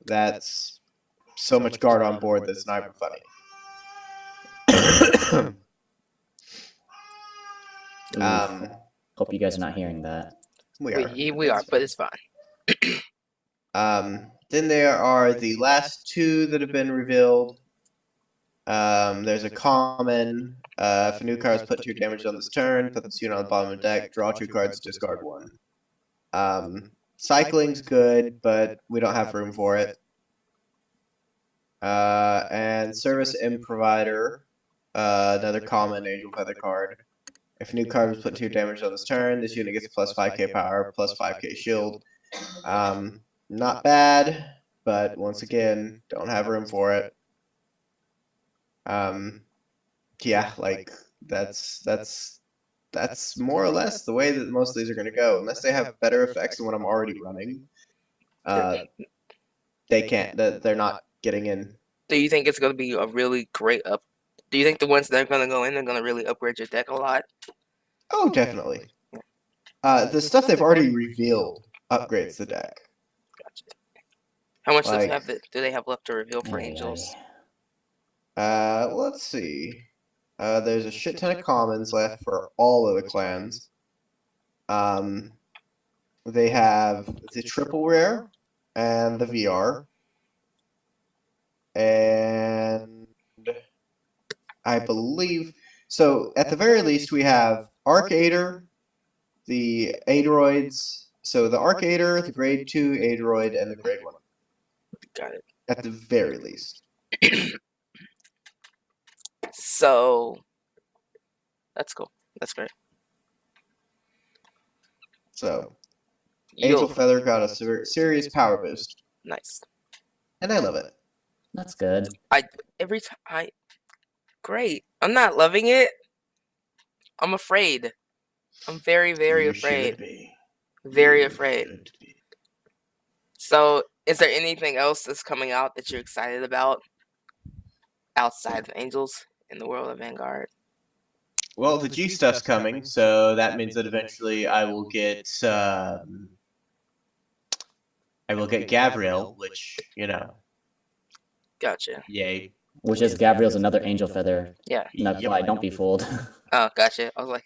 that's so much guard on board that's not even funny. Hope you guys are not hearing that. We are. We are, but it's fine. Then there are the last 2 that have been revealed. There's a common. If a new card is put 2 damage on this turn, put this unit on the bottom of the deck, draw 2 cards, discard 1. Cycling's good, but we don't have room for it. And Service Improvider, another common Angel Feather card. If a new card was put 2 damage on this turn, this unit gets plus 5k power, plus 5k shield. Not bad, but once again, don't have room for it. Yeah, like that's more or less the way that most of these are going to go, unless they have better effects than what I'm already running. They can't. They're not getting in. Do you think it's going to be a really great up? Do you think the ones that are going to go in are going to really upgrade your deck a lot? Oh, definitely. The stuff they've already revealed upgrades the deck. Gotcha. How much do they have left to reveal for Angels? Let's see. There's a shit ton of commons left for all of the clans. They have the triple rare and the VR. And I believe so. At the very least, we have Arcader, the Adroids. So the Arcader, the Grade 2 Adroid, and the Grade 1. Got it. At the very least. So that's cool. That's great. So Angel Feather got a serious power boost. Nice. And I love it. That's good. Great. I'm not loving it. I'm afraid. I'm very, very afraid. Very afraid. So, is there anything else that's coming out that you're excited about outside of Angels in the world of Vanguard? Well, the G stuff's coming, so that means that eventually I will get Gabriel, which, Gotcha. Yay. Which is Gabriel's another Angel Feather. Yeah. Don't be fooled. Oh, gotcha. I was like,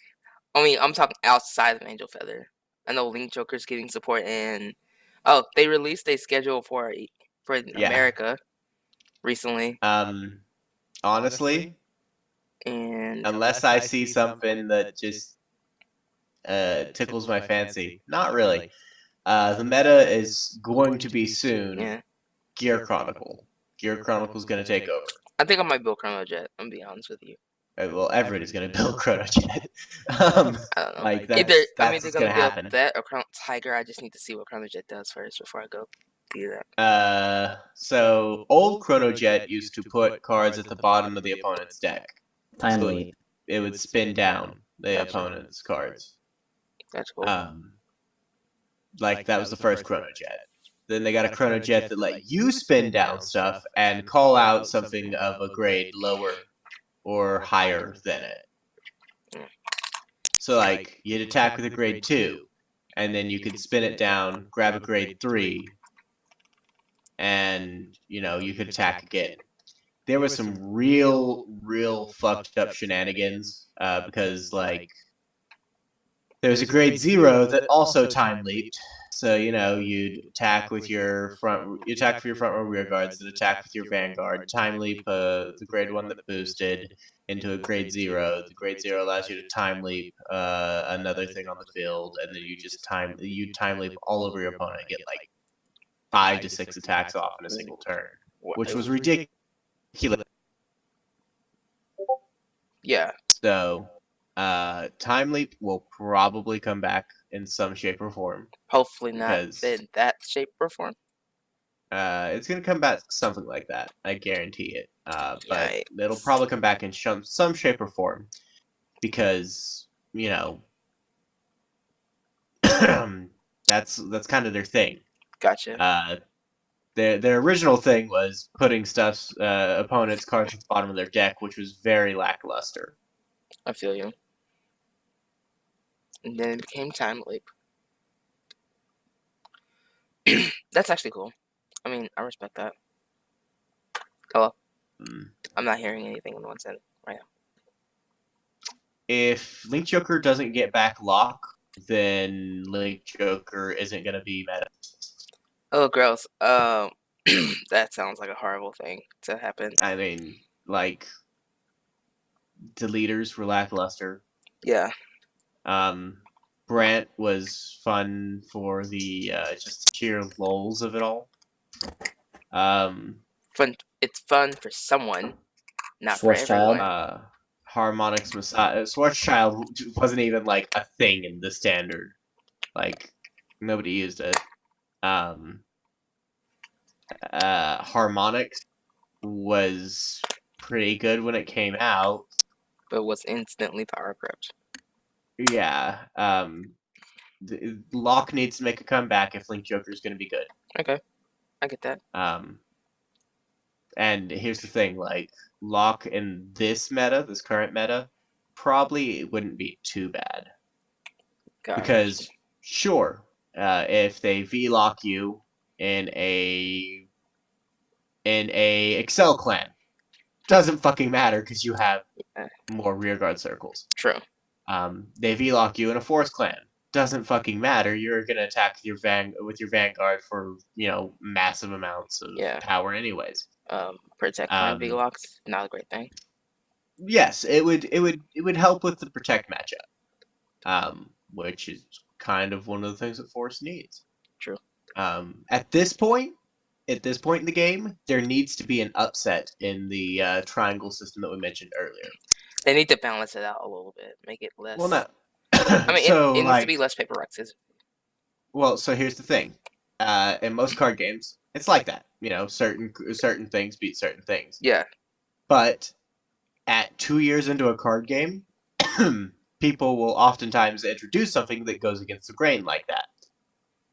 I'm talking outside of Angel Feather. I know Link Joker's getting support, and they released a schedule for America recently. Honestly, and unless I see something that just tickles my fancy, not really. The meta is going to be soon. Yeah. Gear Chronicle. Gear Chronicle's going to take over. I think I might build Chrono Jet. I'm gonna be honest with you. Well, everybody's going to build Chrono Jet. I don't know. Like Either that's what's going to happen. That or Chrono Tiger. I just need to see what Chrono Jet does first before I go do that. So old Chrono Jet used to put cards at the bottom of the opponent's deck. Timely. So it would spin down the opponent's cards. That's cool. Like that was the first Chrono Jet. Then they got a Chrono Jet that let you spin down stuff and call out something of a grade lower or higher than it. So like you'd attack with a grade 2, and then you could spin it down, grab a grade 3, and you could attack again. There was some real fucked up shenanigans because like there was a grade 0 that also time leaped. So you'd attack with your front, for your front row rear guards, then attack with your vanguard. Time leap the grade 1 that boosted into a grade 0. The grade 0 allows you to time leap another thing on the field, and then you time leap all over your opponent and get like 5 to 6 attacks off in a single turn, which was ridiculous. Yeah. So Time Leap will probably come back in some shape or form. Hopefully not Because- in that shape or form. It's gonna come back something like that. I guarantee it. But Yikes. it'll probably come back in some shape or form, because that's kind of their thing. Gotcha. Their original thing was putting opponents' cards at the bottom of their deck, which was very lackluster. I feel you. And then it became Time Leap. That's actually cool. I mean, I respect that. Hello? Mm. I'm not hearing anything on one side right now. If Link Joker doesn't get back Lock, then Link Joker isn't gonna be meta. Oh, gross. That sounds like a horrible thing to happen. I mean, like, deleters were lackluster. Yeah. Brant was fun for the just the sheer lols of it all. Fun. It's fun for someone, not for Schwarzschild. everyone. Harmonix Messiah. Schwarzschild wasn't even like a thing in the standard. Like, nobody used it. Harmonix was pretty good when it came out. But was instantly power crept. Yeah. Locke needs to make a comeback if Link Joker is going to be good. Okay. I get that. And here's the thing, like, Locke in this current meta, probably wouldn't be too bad. Gotcha. Because, sure, if they V-lock you in a Excel clan, doesn't fucking matter because you have more rearguard circles. True. They V-lock you in a Force clan, doesn't fucking matter. You're gonna attack with your Vanguard for massive amounts of power, anyways. Protect clan V-locks, not a great thing. Yes, it would help with the protect matchup, which is kind of one of the things that Force needs. True. At this point in the game, there needs to be an upset in the triangle system that we mentioned earlier. They need to balance it out a little bit, make it less. Well, no. I mean, so, it needs to be less paper rock scissors. Well, so here's the thing. In most card games, it's like that. Certain things beat certain things. Yeah. But at 2 years into a card game, people will oftentimes introduce something that goes against the grain like that.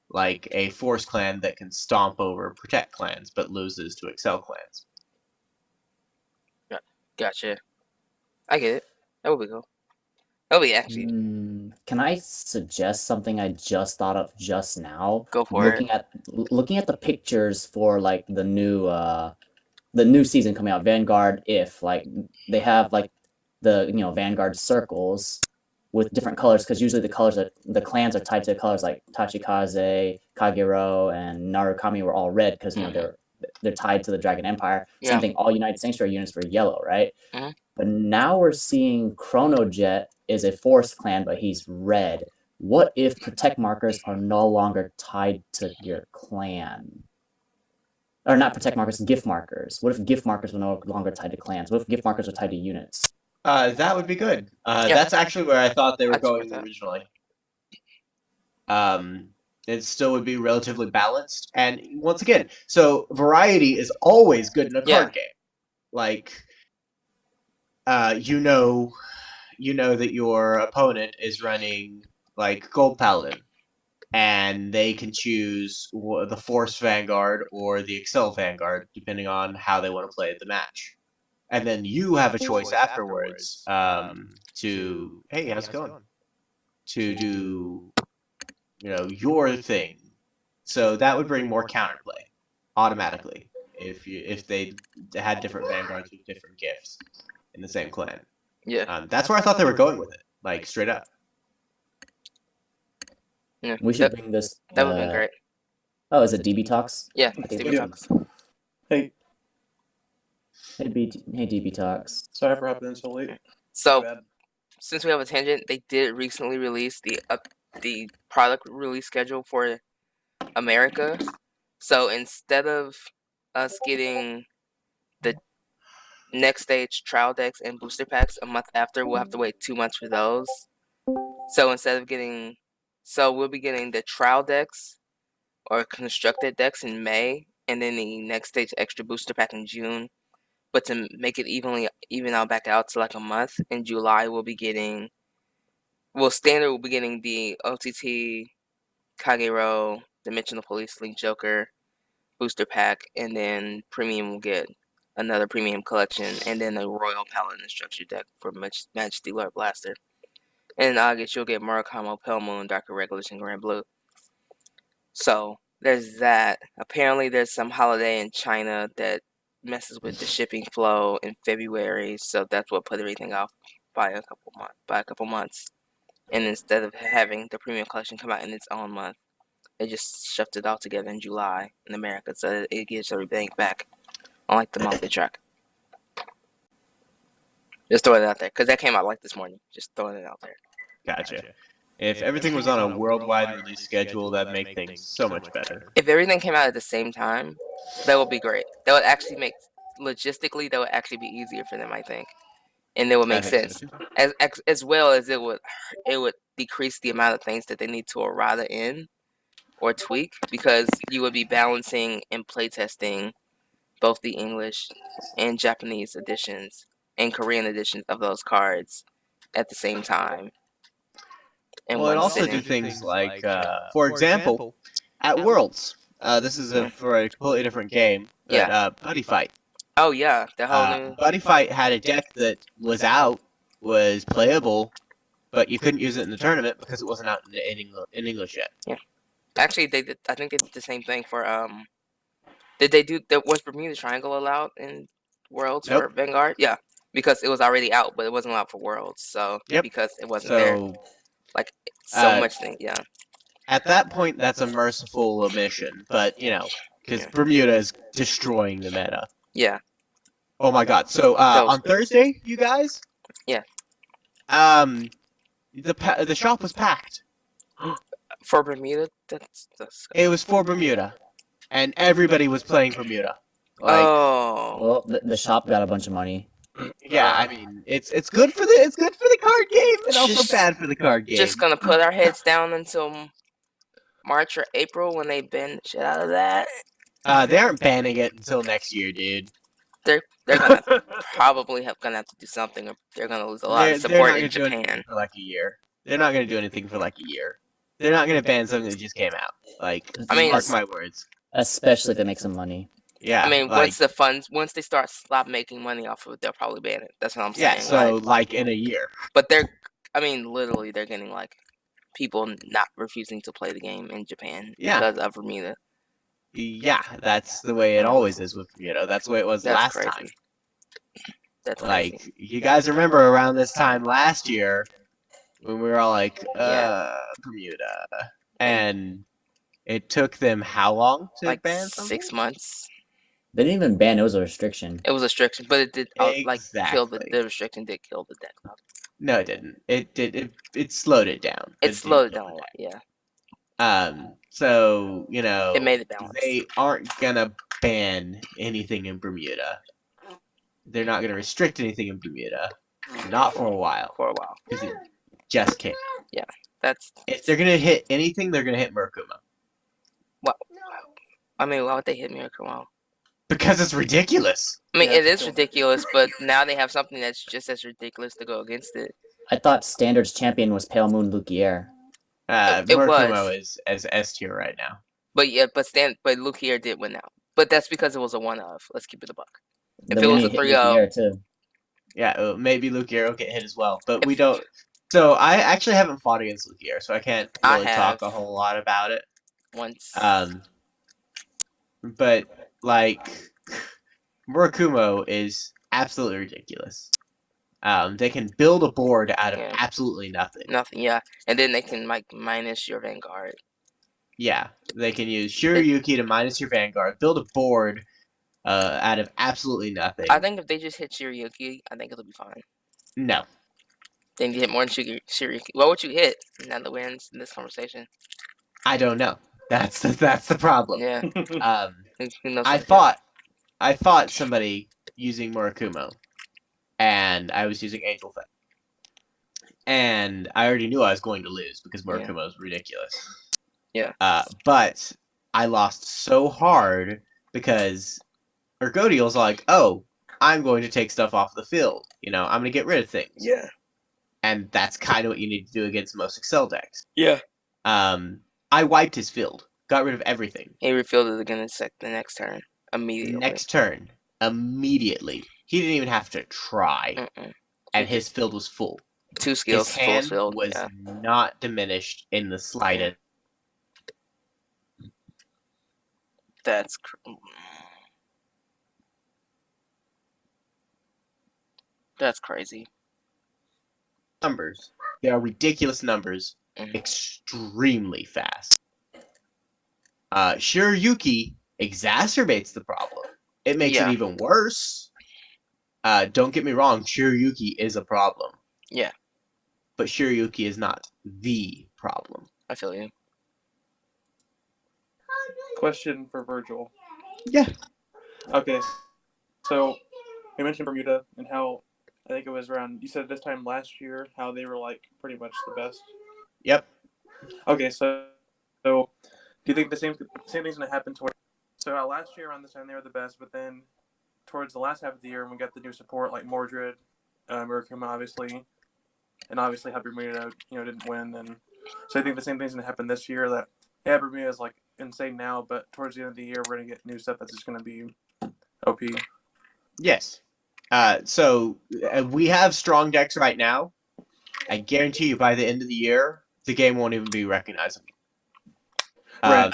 Like a Force clan that can stomp over Protect clans, but loses to Excel clans. Gotcha. I get it. That would be cool. That would be actually. Can I suggest something I just thought of just now? Go for it. Looking at the pictures for like the new season coming out, Vanguard. If like they have like the Vanguard circles with different colors, because usually the clans are tied to colors like Tachikaze, Kagero, and Narukami were all red because they're tied to the Dragon Empire. Yeah. Same thing. All United Sanctuary units were yellow, right? Mm-hmm. But now we're seeing Chronojet is a Force clan, but he's red. What if Protect markers are no longer tied to your clan? Or not Protect markers, gift markers. What if gift markers were no longer tied to clans? What if gift markers are tied to units? That would be good. That's actually where I thought they were going originally. It still would be relatively balanced. And once again, so variety is always good in a card game. Like, you know that your opponent is running like Gold Paladin, and they can choose the Force Vanguard or the Excel Vanguard, depending on how they want to play the match. And then you have a choice afterwards to, hey, how's it going? To do, your thing. So that would bring more counterplay automatically if they had different Vanguards with different gifts in the same clan. Yeah. That's where I thought they were going with it, like straight up. Yeah. We should bring this. That would have been great. Oh, is it DB Talks? Yeah, I think DB Talks. Hey, Hey, DB Talks. sorry for hopping in so late. So, Bad. since we have a tangent, they did recently release the product release schedule for America. So instead of us getting the next stage trial decks and booster packs a month after. We'll have to wait 2 months for those. So instead of getting, we'll be getting the trial decks or constructed decks in May, and then the next stage extra booster pack in June. But to make it even out back out to like a month, in July we'll be getting, standard will be getting the OTT, Kagero, Dimensional Police Link Joker booster pack, and then premium will get another premium collection, and then a Royal Paladin structure deck for Majesty Lord Blaster. And in August you'll get Murakami, Pale Moon, Darker Regulars, and Grand Blue. So there's that. Apparently there's some holiday in China that messes with the shipping flow in February, so that's what put everything off by a couple months. And instead of having the premium collection come out in its own month, they just shoved it all together in July in America, so it gives everything back on like the monthly track. Just throwing it out there, because that came out like this morning. Just throwing it out there. Gotcha. If everything was on a worldwide release schedule, that'd make things so much better. If everything came out at the same time, that would be great. That would actually make, logistically, that would actually be easier for them, I think. And it would make sense. As well as it would decrease the amount of things that they need to errata in or tweak, because you would be balancing and playtesting both the English and Japanese editions and Korean editions of those cards at the same time. Well, it also do things like, for example, at Worlds. This is for a completely different game. But, Buddy Fight. Oh yeah, the whole new Buddy Fight had a deck that was playable, but you couldn't use it in the tournament because it wasn't out in English yet. Yeah, actually, they did. I think they did the same thing for Did they do? Was Bermuda Triangle allowed in Worlds for Vanguard? Yeah, because it was already out, but it wasn't allowed for Worlds. So because it wasn't there, like so much thing. Yeah. At that point, that's a merciful omission, but because Bermuda is destroying the meta. Yeah. Oh my God! So on Thursday, you guys. Yeah. The shop was packed. For Bermuda, that's It was for Bermuda, and everybody was playing Bermuda. Well, the shop got a bunch of money. Yeah, I mean, it's good for the card game, and also bad for the card game. Just gonna put our heads down until March or April when they ban the shit out of that. They aren't banning it until next year, dude. They're gonna probably gonna have to do something, or they're gonna lose a lot of support in Japan for like a year. They're not gonna do anything for like a year. They're not gonna ban something that just came out. Like, I mean, mark my words. Especially if it makes some money. Yeah. I mean, once they stop making money off of it, they'll probably ban it. That's what I'm saying. Yeah. So like in a year. But literally, they're getting like people not refusing to play the game in Japan because of Bermuda. Yeah, that's the way it always is with Bermuda. That's the way it was last time. That's like crazy. You guys remember around this time last year when we were all like, Bermuda, and it took them how long to like ban something? 6 months. They didn't even ban; it was a restriction. It was a restriction, but it did kill the restriction. Did kill the deck. No, it didn't. It slowed it down. It slowed it down a lot. Yeah. So it made it balanced. They aren't gonna ban anything in Bermuda. They're not gonna restrict anything in Bermuda. Not for a while. Because it just can't. Yeah. If they're gonna hit anything, they're gonna hit Murakuma. What? I mean, why would they hit Murakuma? Because it's ridiculous. I mean, it is ridiculous, but now they have something that's just as ridiculous to go against it. I thought Standard's champion was Pale Moon Lukier. Murakuma is as S tier right now. But but Lukier did win out. But that's because it was a 1-of. Let's keep it a buck. If Then it was a 3-0, too. Yeah, maybe Lukier will get hit as well, but we don't. So I actually haven't fought against Lukier, so I can't really talk a whole lot about it. Once. But like, Murakumo is absolutely ridiculous. They can build a board out of absolutely nothing. Nothing, yeah. And then they can like minus your Vanguard. Yeah, they can use Shiryuki to minus your Vanguard, build a board out of absolutely nothing. I think if they just hit Shiryuki, I think it'll be fine. No. Then you hit more than Shiryuki. What would you hit now that we're in this conversation? I don't know. That's the problem. Yeah. I fought somebody using Murakumo, and I was using Angel Fang. And I already knew I was going to lose because Murkuma was ridiculous. Yeah. But I lost so hard because Ergodiel's like, oh, I'm going to take stuff off the field. I'm going to get rid of things. Yeah. And that's kind of what you need to do against most Excel decks. Yeah. I wiped his field. Got rid of everything. He refilled it again the next turn. Immediately. Next turn. Immediately. He didn't even have to try. And his field was full. 2 skills, His hand full field. was not diminished in the slightest. That's crazy. Numbers. They are ridiculous numbers. Mhm. Extremely fast. Shiryuki exacerbates the problem. It makes it even worse. Don't get me wrong, Shiryuki is a problem. Yeah. But Shiryuki is not the problem. I feel you. Question for Virgil. Yeah. Okay, so you mentioned Bermuda and how I think it was around. You said this time last year how they were like pretty much the best. Yep. Okay, so do you think the same thing's gonna happen toward? So last year around this time they were the best, but then towards the last half of the year when we got the new support like Mordred, Murkuma obviously, and obviously how Bermuda didn't win, and so I think the same thing's gonna happen this year. That Bermuda is like insane now, but towards the end of the year we're gonna get new stuff that's just gonna be OP. Yes. So we have strong decks right now. I guarantee you by the end of the year, the game won't even be recognizable. Right.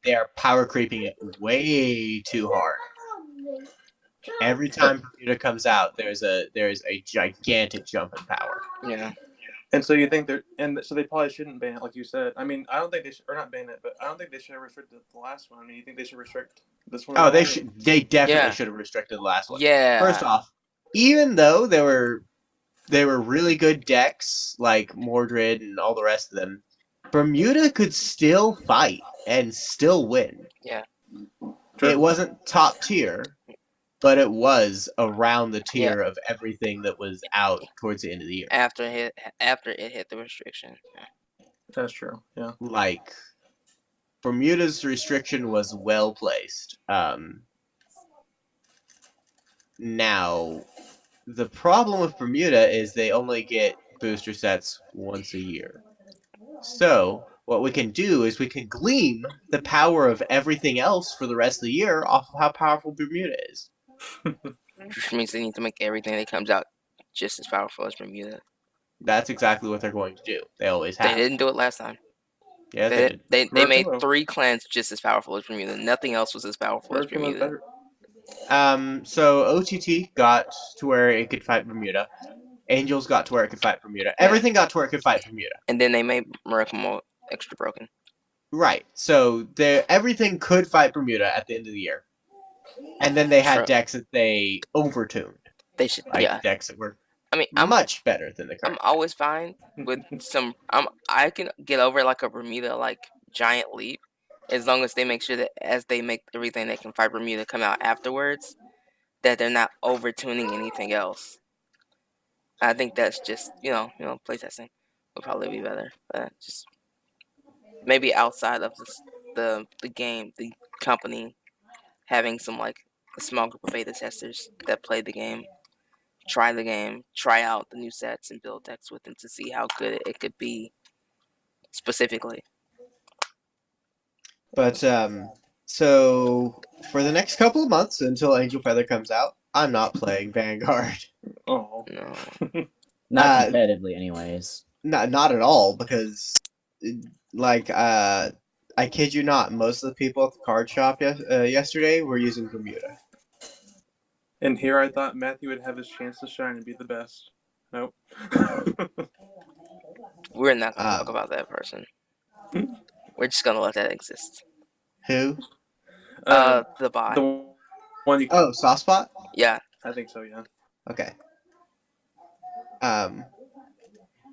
They are power creeping it way too hard. Every time Bermuda comes out, there's a gigantic jump in power. Yeah. And so you think so they probably shouldn't ban it, like you said. I mean, I don't think they should, or not ban it, but I don't think they should have restricted the last one. I mean, you think they should restrict this one? Oh, they should. They definitely should have restricted the last one. Yeah. First off, even though they were really good decks like Mordred and all the rest of them, Bermuda could still fight and still win. Yeah. True. It wasn't top tier, but it was around the tier of everything that was out towards the end of the year. After it hit the restriction. Yeah. That's true. Yeah. Like Bermuda's restriction was well placed. Now, the problem with Bermuda is they only get booster sets once a year. So, what we can do is we can glean the power of everything else for the rest of the year off of how powerful Bermuda is. Which means they need to make everything that comes out just as powerful as Bermuda. That's exactly what they're going to do. They always have. They didn't do it last time. Yeah, they did. They made 3 clans just as powerful as Bermuda. Nothing else was as powerful as Bermuda. So OTT got to where it could fight Bermuda. Angels got to where it could fight Bermuda. Everything got to where it could fight Bermuda. And then they made Murkuma extra broken. Right. So everything could fight Bermuda at the end of the year. And then they had decks that they overtuned. They should, decks that were I'm much better than the current. I'm always fine with some. I can get over like a Bermuda giant leap, as long as they make sure that as they make everything that can fight Bermuda come out afterwards, that they're not overtuning anything else. I think that's just playtesting would probably be better, but just maybe outside of the game, the company having some a small group of beta testers that play the game. Try the game, try out the new sets, and build decks with them to see how good it could be specifically. But so for the next couple of months until Angel Feather comes out, I'm not playing Vanguard. Oh no, not competitively, anyways. Not at all, because I kid you not, most of the people at the card shop yesterday were using Bermuda. And here I thought Matthew would have his chance to shine and be the best. Nope. We're not going to talk about that person. We're just going to let that exist. Who? The bot. The one you... Oh, Softspot? Yeah. I think so, yeah. Okay.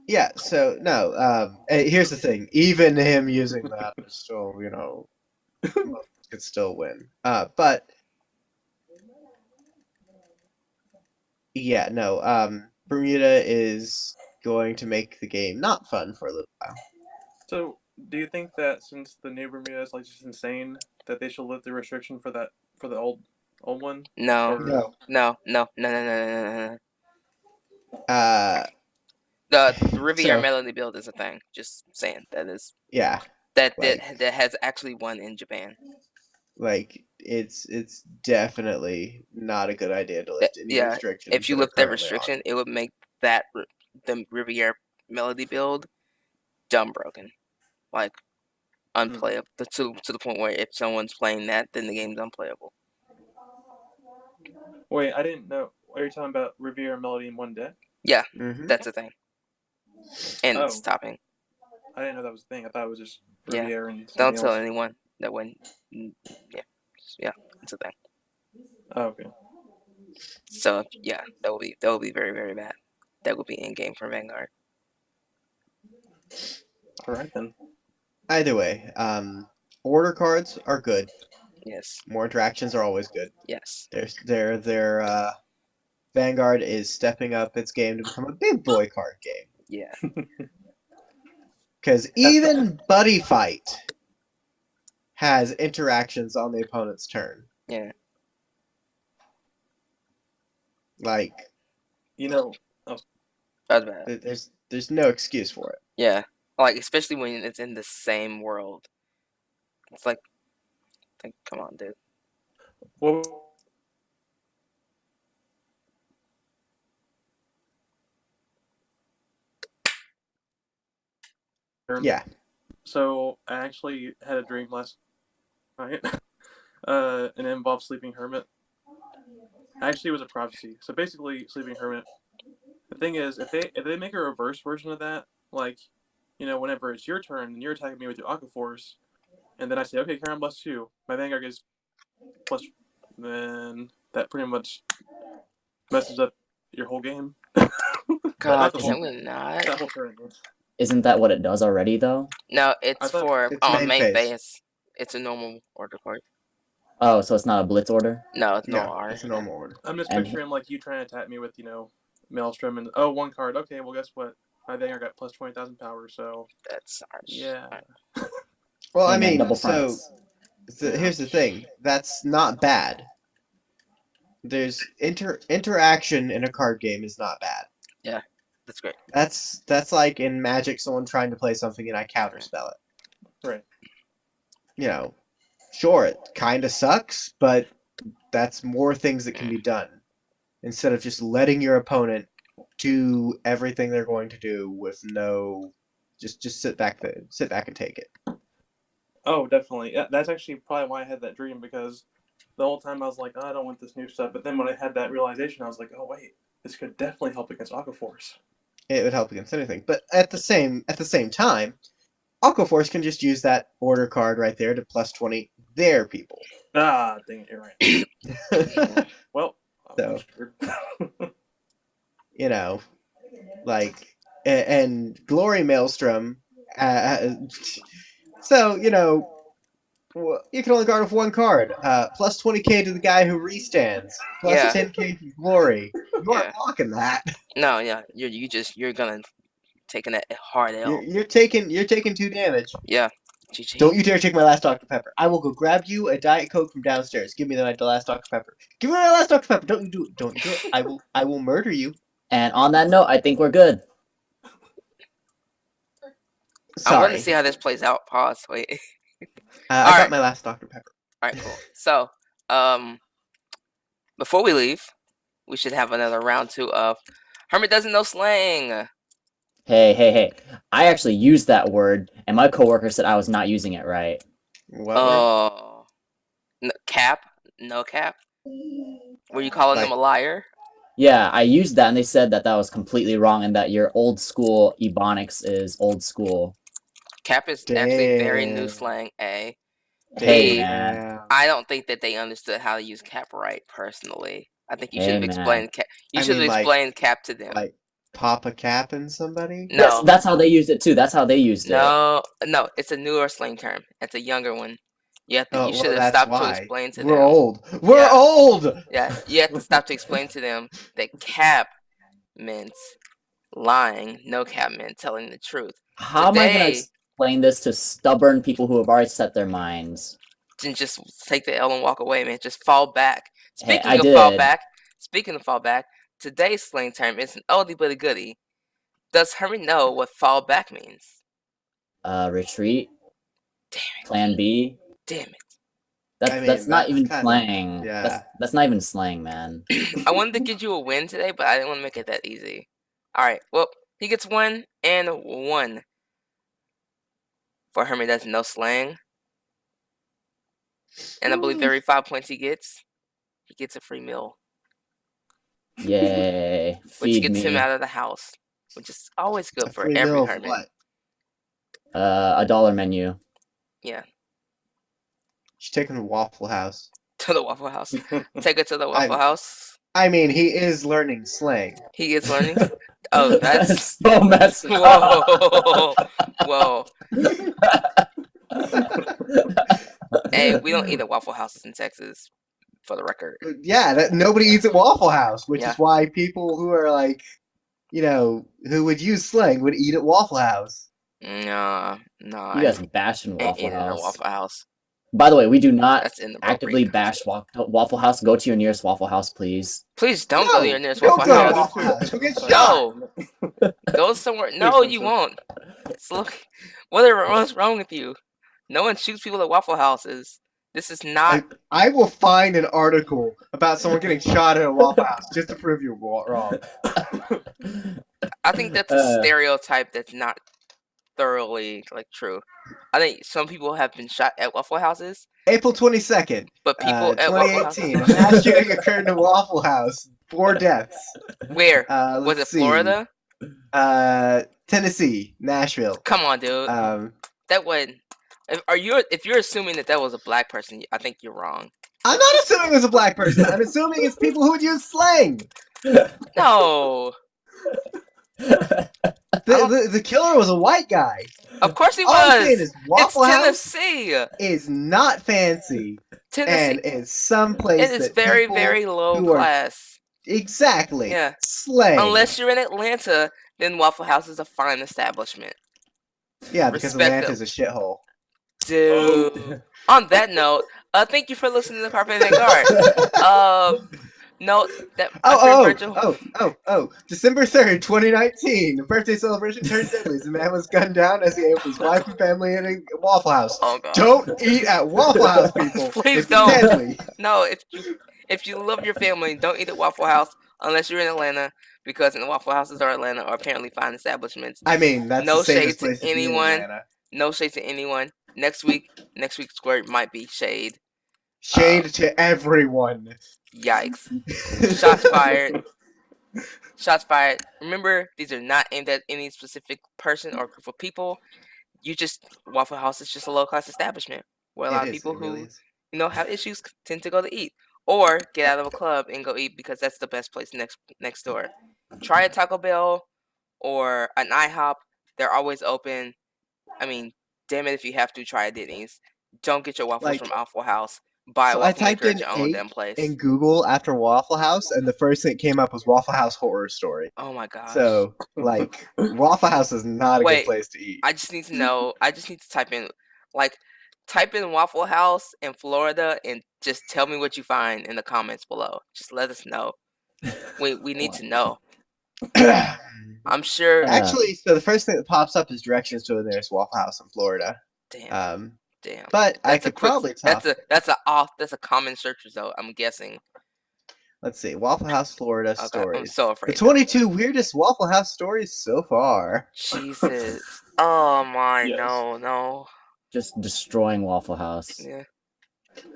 Yeah, so, no, here's the thing. Even him using that is still, could still win. But... Yeah, no. Bermuda is going to make the game not fun for a little while. So, do you think that since the new Bermuda is like just insane, that they should lift the restriction for the old one? No, Or No. no. Uh, The Riviera so Melody build is a thing. Just saying that is yeah, that like has actually won in Japan. like it's definitely not a good idea to lift any Yeah, restrictions if you that are lift that currently on. restriction, it would make that the Riviera Melody build dumb broken, like unplayable to the point where if someone's playing that, then the game's unplayable. wait, I didn't know. Are you talking about Riviera Melody in one deck? Yeah, Mm-hmm. that's a thing. And Oh. stopping. I didn't know that was a thing. I thought it was just Yeah. Riviera and Don't something tell else. anyone that when. Yeah, it's a thing. Oh, okay. So yeah, that will be very very bad. That would be in game for Vanguard. All right then. Either way, order cards are good. Yes, More interactions are always good. yes. Their Vanguard is stepping up its game to become a big boy card game. Yeah. Because even Buddy Fight has interactions on the opponent's turn. Yeah. Like, You know, That's bad. there's no excuse for it. Yeah. Like especially when it's in the same world. It's like come on, dude. what Yeah. So I actually had a dream last night, and it involved Sleeping Hermit. Actually, it was a prophecy. So basically, Sleeping Hermit. The thing is, if they make a reverse version of that, like, whenever it's your turn and you're attacking me with your Aqua Force, and then I say, okay, Karen +2, my Vanguard gets plus, then that pretty much messes up your whole game. God, the can whole, we not? that whole turn. Isn't that what it does already, though? No, I it's thought- for It's main main phase. phase. It's a normal order card. Oh, so it's not a blitz order? No, it's No, no R. it's a normal order. I'm just And picturing like you trying to attack me with, Maelstrom and one card. Okay, well guess what? My Vanguard got plus 20,000 power, so That's harsh. yeah. Well, Hey, I man, mean, double so fronts. here's the thing. That's not bad. There's interaction in a card game is not bad. That's great. That's like in Magic, someone trying to play something and I counterspell it. Right. Sure, it kind of sucks, but that's more things that can be done instead of just letting your opponent do everything they're going to do with no. Just sit back and take it. Oh, definitely. Yeah, that's actually probably why I had that dream, because the whole time I was like, oh, I don't want this new stuff. But then when I had that realization, I was like, oh wait, this could definitely help against Aqua Force. It would help against anything, but at the same time, Aqua Force can just use that order card right there to +20 their people. Ah, dang it, you're right. Well, So. screwed. And Glory Maelstrom. So you can only guard with one card. Plus 20k to the guy who restands. Plus Yeah. 10k to Glory. You aren't Yeah. blocking that. No, yeah. You're gonna taking that hard L. You're taking 2 damage. Yeah. GG. Don't you dare take my last Dr. Pepper. I will go grab you a Diet Coke from downstairs. Give me the last Dr. Pepper. Give me my last Dr. Pepper. Don't you do it. Don't you do it. I will murder you. And on that note, I think we're good. I want Sorry. to see how this plays out. Pause. Wait. I Alright. got my last Dr. Pepper. All right, cool. So, before we leave, we should have another round 2 of Hermit doesn't know slang. Hey. I actually used that word, and my coworker said I was not using it right. What? Oh, cap? No cap? Were you calling them a liar? Yeah, I used that, and they said that was completely wrong, and that your old school Ebonics is old school. Cap is actually very new Damn. slang, A. Hey, B, man. I don't think that they understood how to use cap right, personally. I think you Hey, should have man. explained cap. You I should have mean, like- explained cap to them. Like pop a cap in somebody? No, That's how they used it too. That's how they used it. no, it's a newer slang term. It's a younger one. You have to, you should well, have that's stopped to why. explain to We're them. old. We're Yeah. old. Yeah, you have to stop to explain to them that cap meant lying, no cap meant telling the truth. How am I gonna Today, explain this to stubborn people who have already set their minds? then just take the L and walk away, man. Just fall back. Hey, Speaking I of fall did. back, today's slang term is an oldie but a goodie. Does Hermie know what fall back means? Retreat. Damn it. Plan B. Damn it. That's not that's even kinda- slang. yeah. That's not even slang, man. I wanted to give you a win today, but I didn't want to make it that easy. Alright, well, he gets 1 and 1. For Hermie doesn't know slang. And I believe every 5 points he gets a free meal. Yay! Which Feed gets him me. out of the house. Which is always good A for free every meal of Hermie. what? $1 menu. Yeah. She's taking to Waffle House. To the Waffle House. Take it to the Waffle House. I mean, he is learning slang. He is learning. Oh, that's so messed whoa. Whoa. Hey, we don't eat at Waffle Houses in Texas, for the record. Yeah, that nobody eats at Waffle House, which Yeah. is why people who are like, who would use slang would eat at Waffle House. Nah. You guys bashing ain't Waffle eating at a House. Waffle House. By the way, we do not That's in the actively bash Waffle House. Go to your nearest Waffle House, please. Please don't go to your nearest don't Waffle go to House. Waffle House. You'll get shot. No. Go somewhere. No, you won't. Look, what's wrong with you? No one shoots people at Waffle Houses. This is not. I will find an article about someone getting shot at a Waffle House just to prove you're wrong. I think that's a stereotype that's not thoroughly true. I think some people have been shot at Waffle Houses, April 22nd, but people at Waffle 2018, Houses. a mass shooting occurred in a Waffle House. 4 deaths. Where was let's it? see. Florida? Tennessee, Nashville. Come on, dude. That would. If you're assuming that was a black person, I think you're wrong. I'm not assuming it's a black person. I'm assuming it's people who would use slang. No. The killer was a white guy. Of course he All I'm saying was. is Waffle It's House Tennessee. is not fancy Tennessee. and is someplace It is that very, people very low who are- class. Exactly. Yeah. Slang. Unless you're in Atlanta, then Waffle House is a fine establishment. Yeah, because respect Atlanta's a shithole. Dude. On that note, thank you for listening to Carpe Vanguard. Note that my friend Virgil. December 3rd, 2019. A birthday celebration turned deadly as a man was gunned down as he ate with his wife and family in a Waffle House. Oh god. Don't eat at Waffle House, people. Please It's don't. deadly. No, if you love your family, don't eat at Waffle House unless you're in Atlanta, because in the Waffle Houses are Atlanta are apparently fine establishments. I mean, that's No the safest shade to place to be in anyone. Atlanta. No shade to anyone. Next week's squirt might be shade. Shade to everyone. Yikes. Shots fired. Shots fired. Remember, these are not aimed at any specific person or group of people. Waffle House is just a low class establishment where a lot of people who have issues tend to go to eat or get out of a club and go eat because that's the best place next door. Try a Taco Bell or an IHOP. They're always open. I mean, damn it, if you have to, try a Denny's. Don't get your waffles from Waffle House. Buy a waffle maker at your own damn place. In Google after Waffle House, and the first thing that came up was Waffle House Horror Story. Oh my gosh. So, Waffle House is not a good place to eat. I just need to know. I just need to type in Waffle House in Florida and just tell me what you find in the comments below. Just let us know. We need to know. I'm sure. Actually, so the first thing that pops up is directions to the nearest Waffle House in Florida. Damn. But I could probably talk. That's a common search result, I'm guessing. Let's see. Waffle House Florida stories. I'm so afraid. The 22 weirdest Waffle House stories so far. Jesus. Oh my, no. Just destroying Waffle House. Yeah.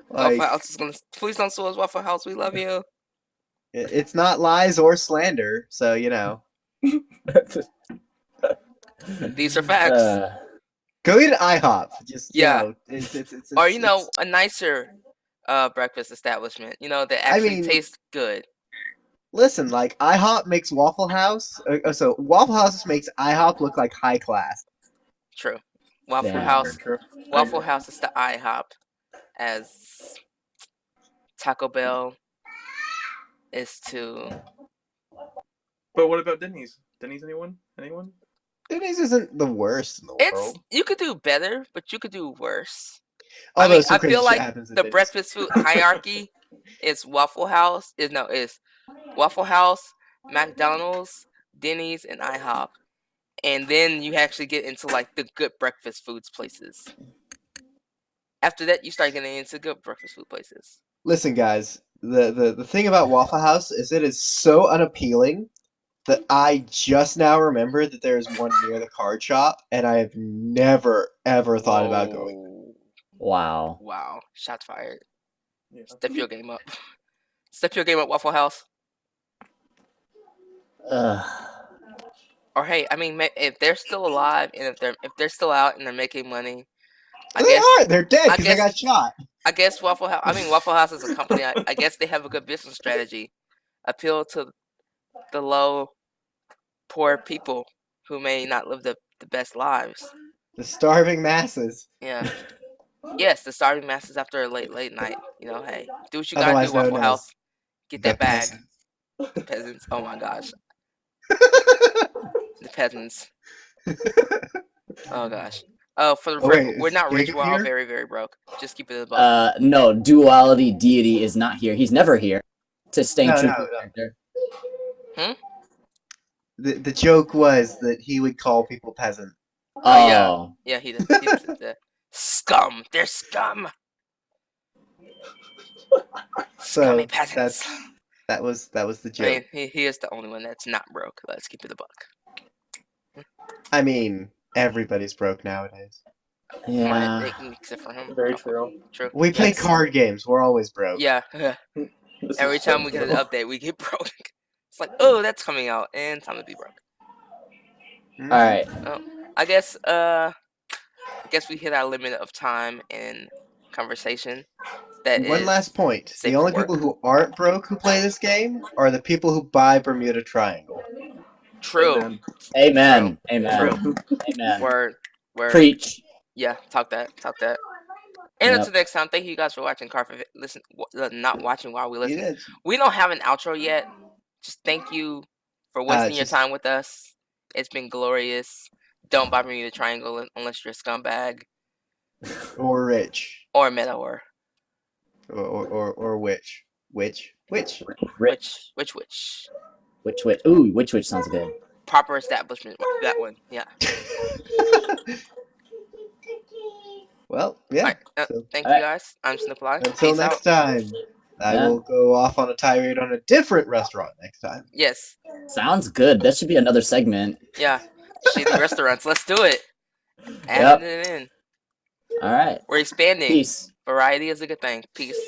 Waffle House is gonna. Please don't sue us, Waffle House. We love you. It's not lies or slander, so These are facts. Go eat at IHOP. It's or a nicer breakfast establishment. That actually tastes good. Listen, IHOP makes Waffle House. So Waffle House makes IHOP look like high class. True. Waffle House. Waffle House is the IHOP. as Taco Bell is to. But what about Denny's? Denny's, anyone? Anyone? Denny's isn't the worst in the It's world. you could do better, but you could do worse. Although I some crazy feel shit like happens at the Denny's. breakfast food hierarchy is Waffle House. Is Waffle House, McDonald's, Denny's, and IHOP, and then you actually get into like the good breakfast foods places. After that, you start getting into good breakfast food places. Listen, guys, the thing about Waffle House is it is so unappealing that I just now remember that there is one near the card shop, and I have never ever thought about going. Whoa. Wow. Wow, shots fired. Yeah. Step your game up. Step your game up, Waffle House. Ugh. Or hey, I mean, if they're still alive and if they're still out and they're making money, They are. They're dead because they got shot. I guess Waffle House. I mean, Waffle House is a company. I guess they have a good business strategy. Appeal to the low, poor people who may not live the best lives. The starving masses. Yeah. Yes, the starving masses after a late night. You know, hey, do what you gotta Otherwise do, Waffle known House. as Get the that bag. peasants. The peasants. Oh my gosh. The peasants. Oh gosh. Oh, for the Oh, wait, record, we're is not rich. Jacob We're all here? very, very broke. Just keep it above. No, duality deity is not here. He's never here. To staying No, true no, to no. character. The joke was that he would call people peasant. Oh, yeah. Oh. Yeah, he did. He did that. Scum. They're scum. Scummy So peasants. that was the I joke. mean, he is the only one that's not broke. Let's keep it a buck. I mean, everybody's broke nowadays. Yeah. Except for him. Very Oh, true. True. We play Yes. card games. We're always broke. Yeah. This Every is so time we get an true. update, we get broke. It's like, oh, that's coming out, and time to be broke. Mhm. All right. I guess we hit our limit of time in conversation. That One is last point. safe The only for work. people who aren't broke who play this game are the people who buy Bermuda Triangle. True. Amen. Amen. True. Amen. True. Amen. Word. Preach. Yeah, talk that. And Yep. until next time, thank you guys for watching. Not watching while we You listen. did. We don't have an outro yet. Just thank you for wasting your just- time with us. It's been glorious. Don't buy me the triangle unless you're a scumbag Or rich. or a metaor. Or which. Which? Rich. Which. Ooh, which sounds good. Proper establishment. That one. Yeah. Well, yeah. Alright, So, thank you guys. I'm Snipfly. until Peace next out. time, I Yeah. will go off on a tirade on a different restaurant next time. Yes. Sounds good. That should be another segment. Yeah. Shitty restaurants. Let's do it. Yep. Adding it in. All right. We're expanding. Peace. Variety is a good thing. Peace.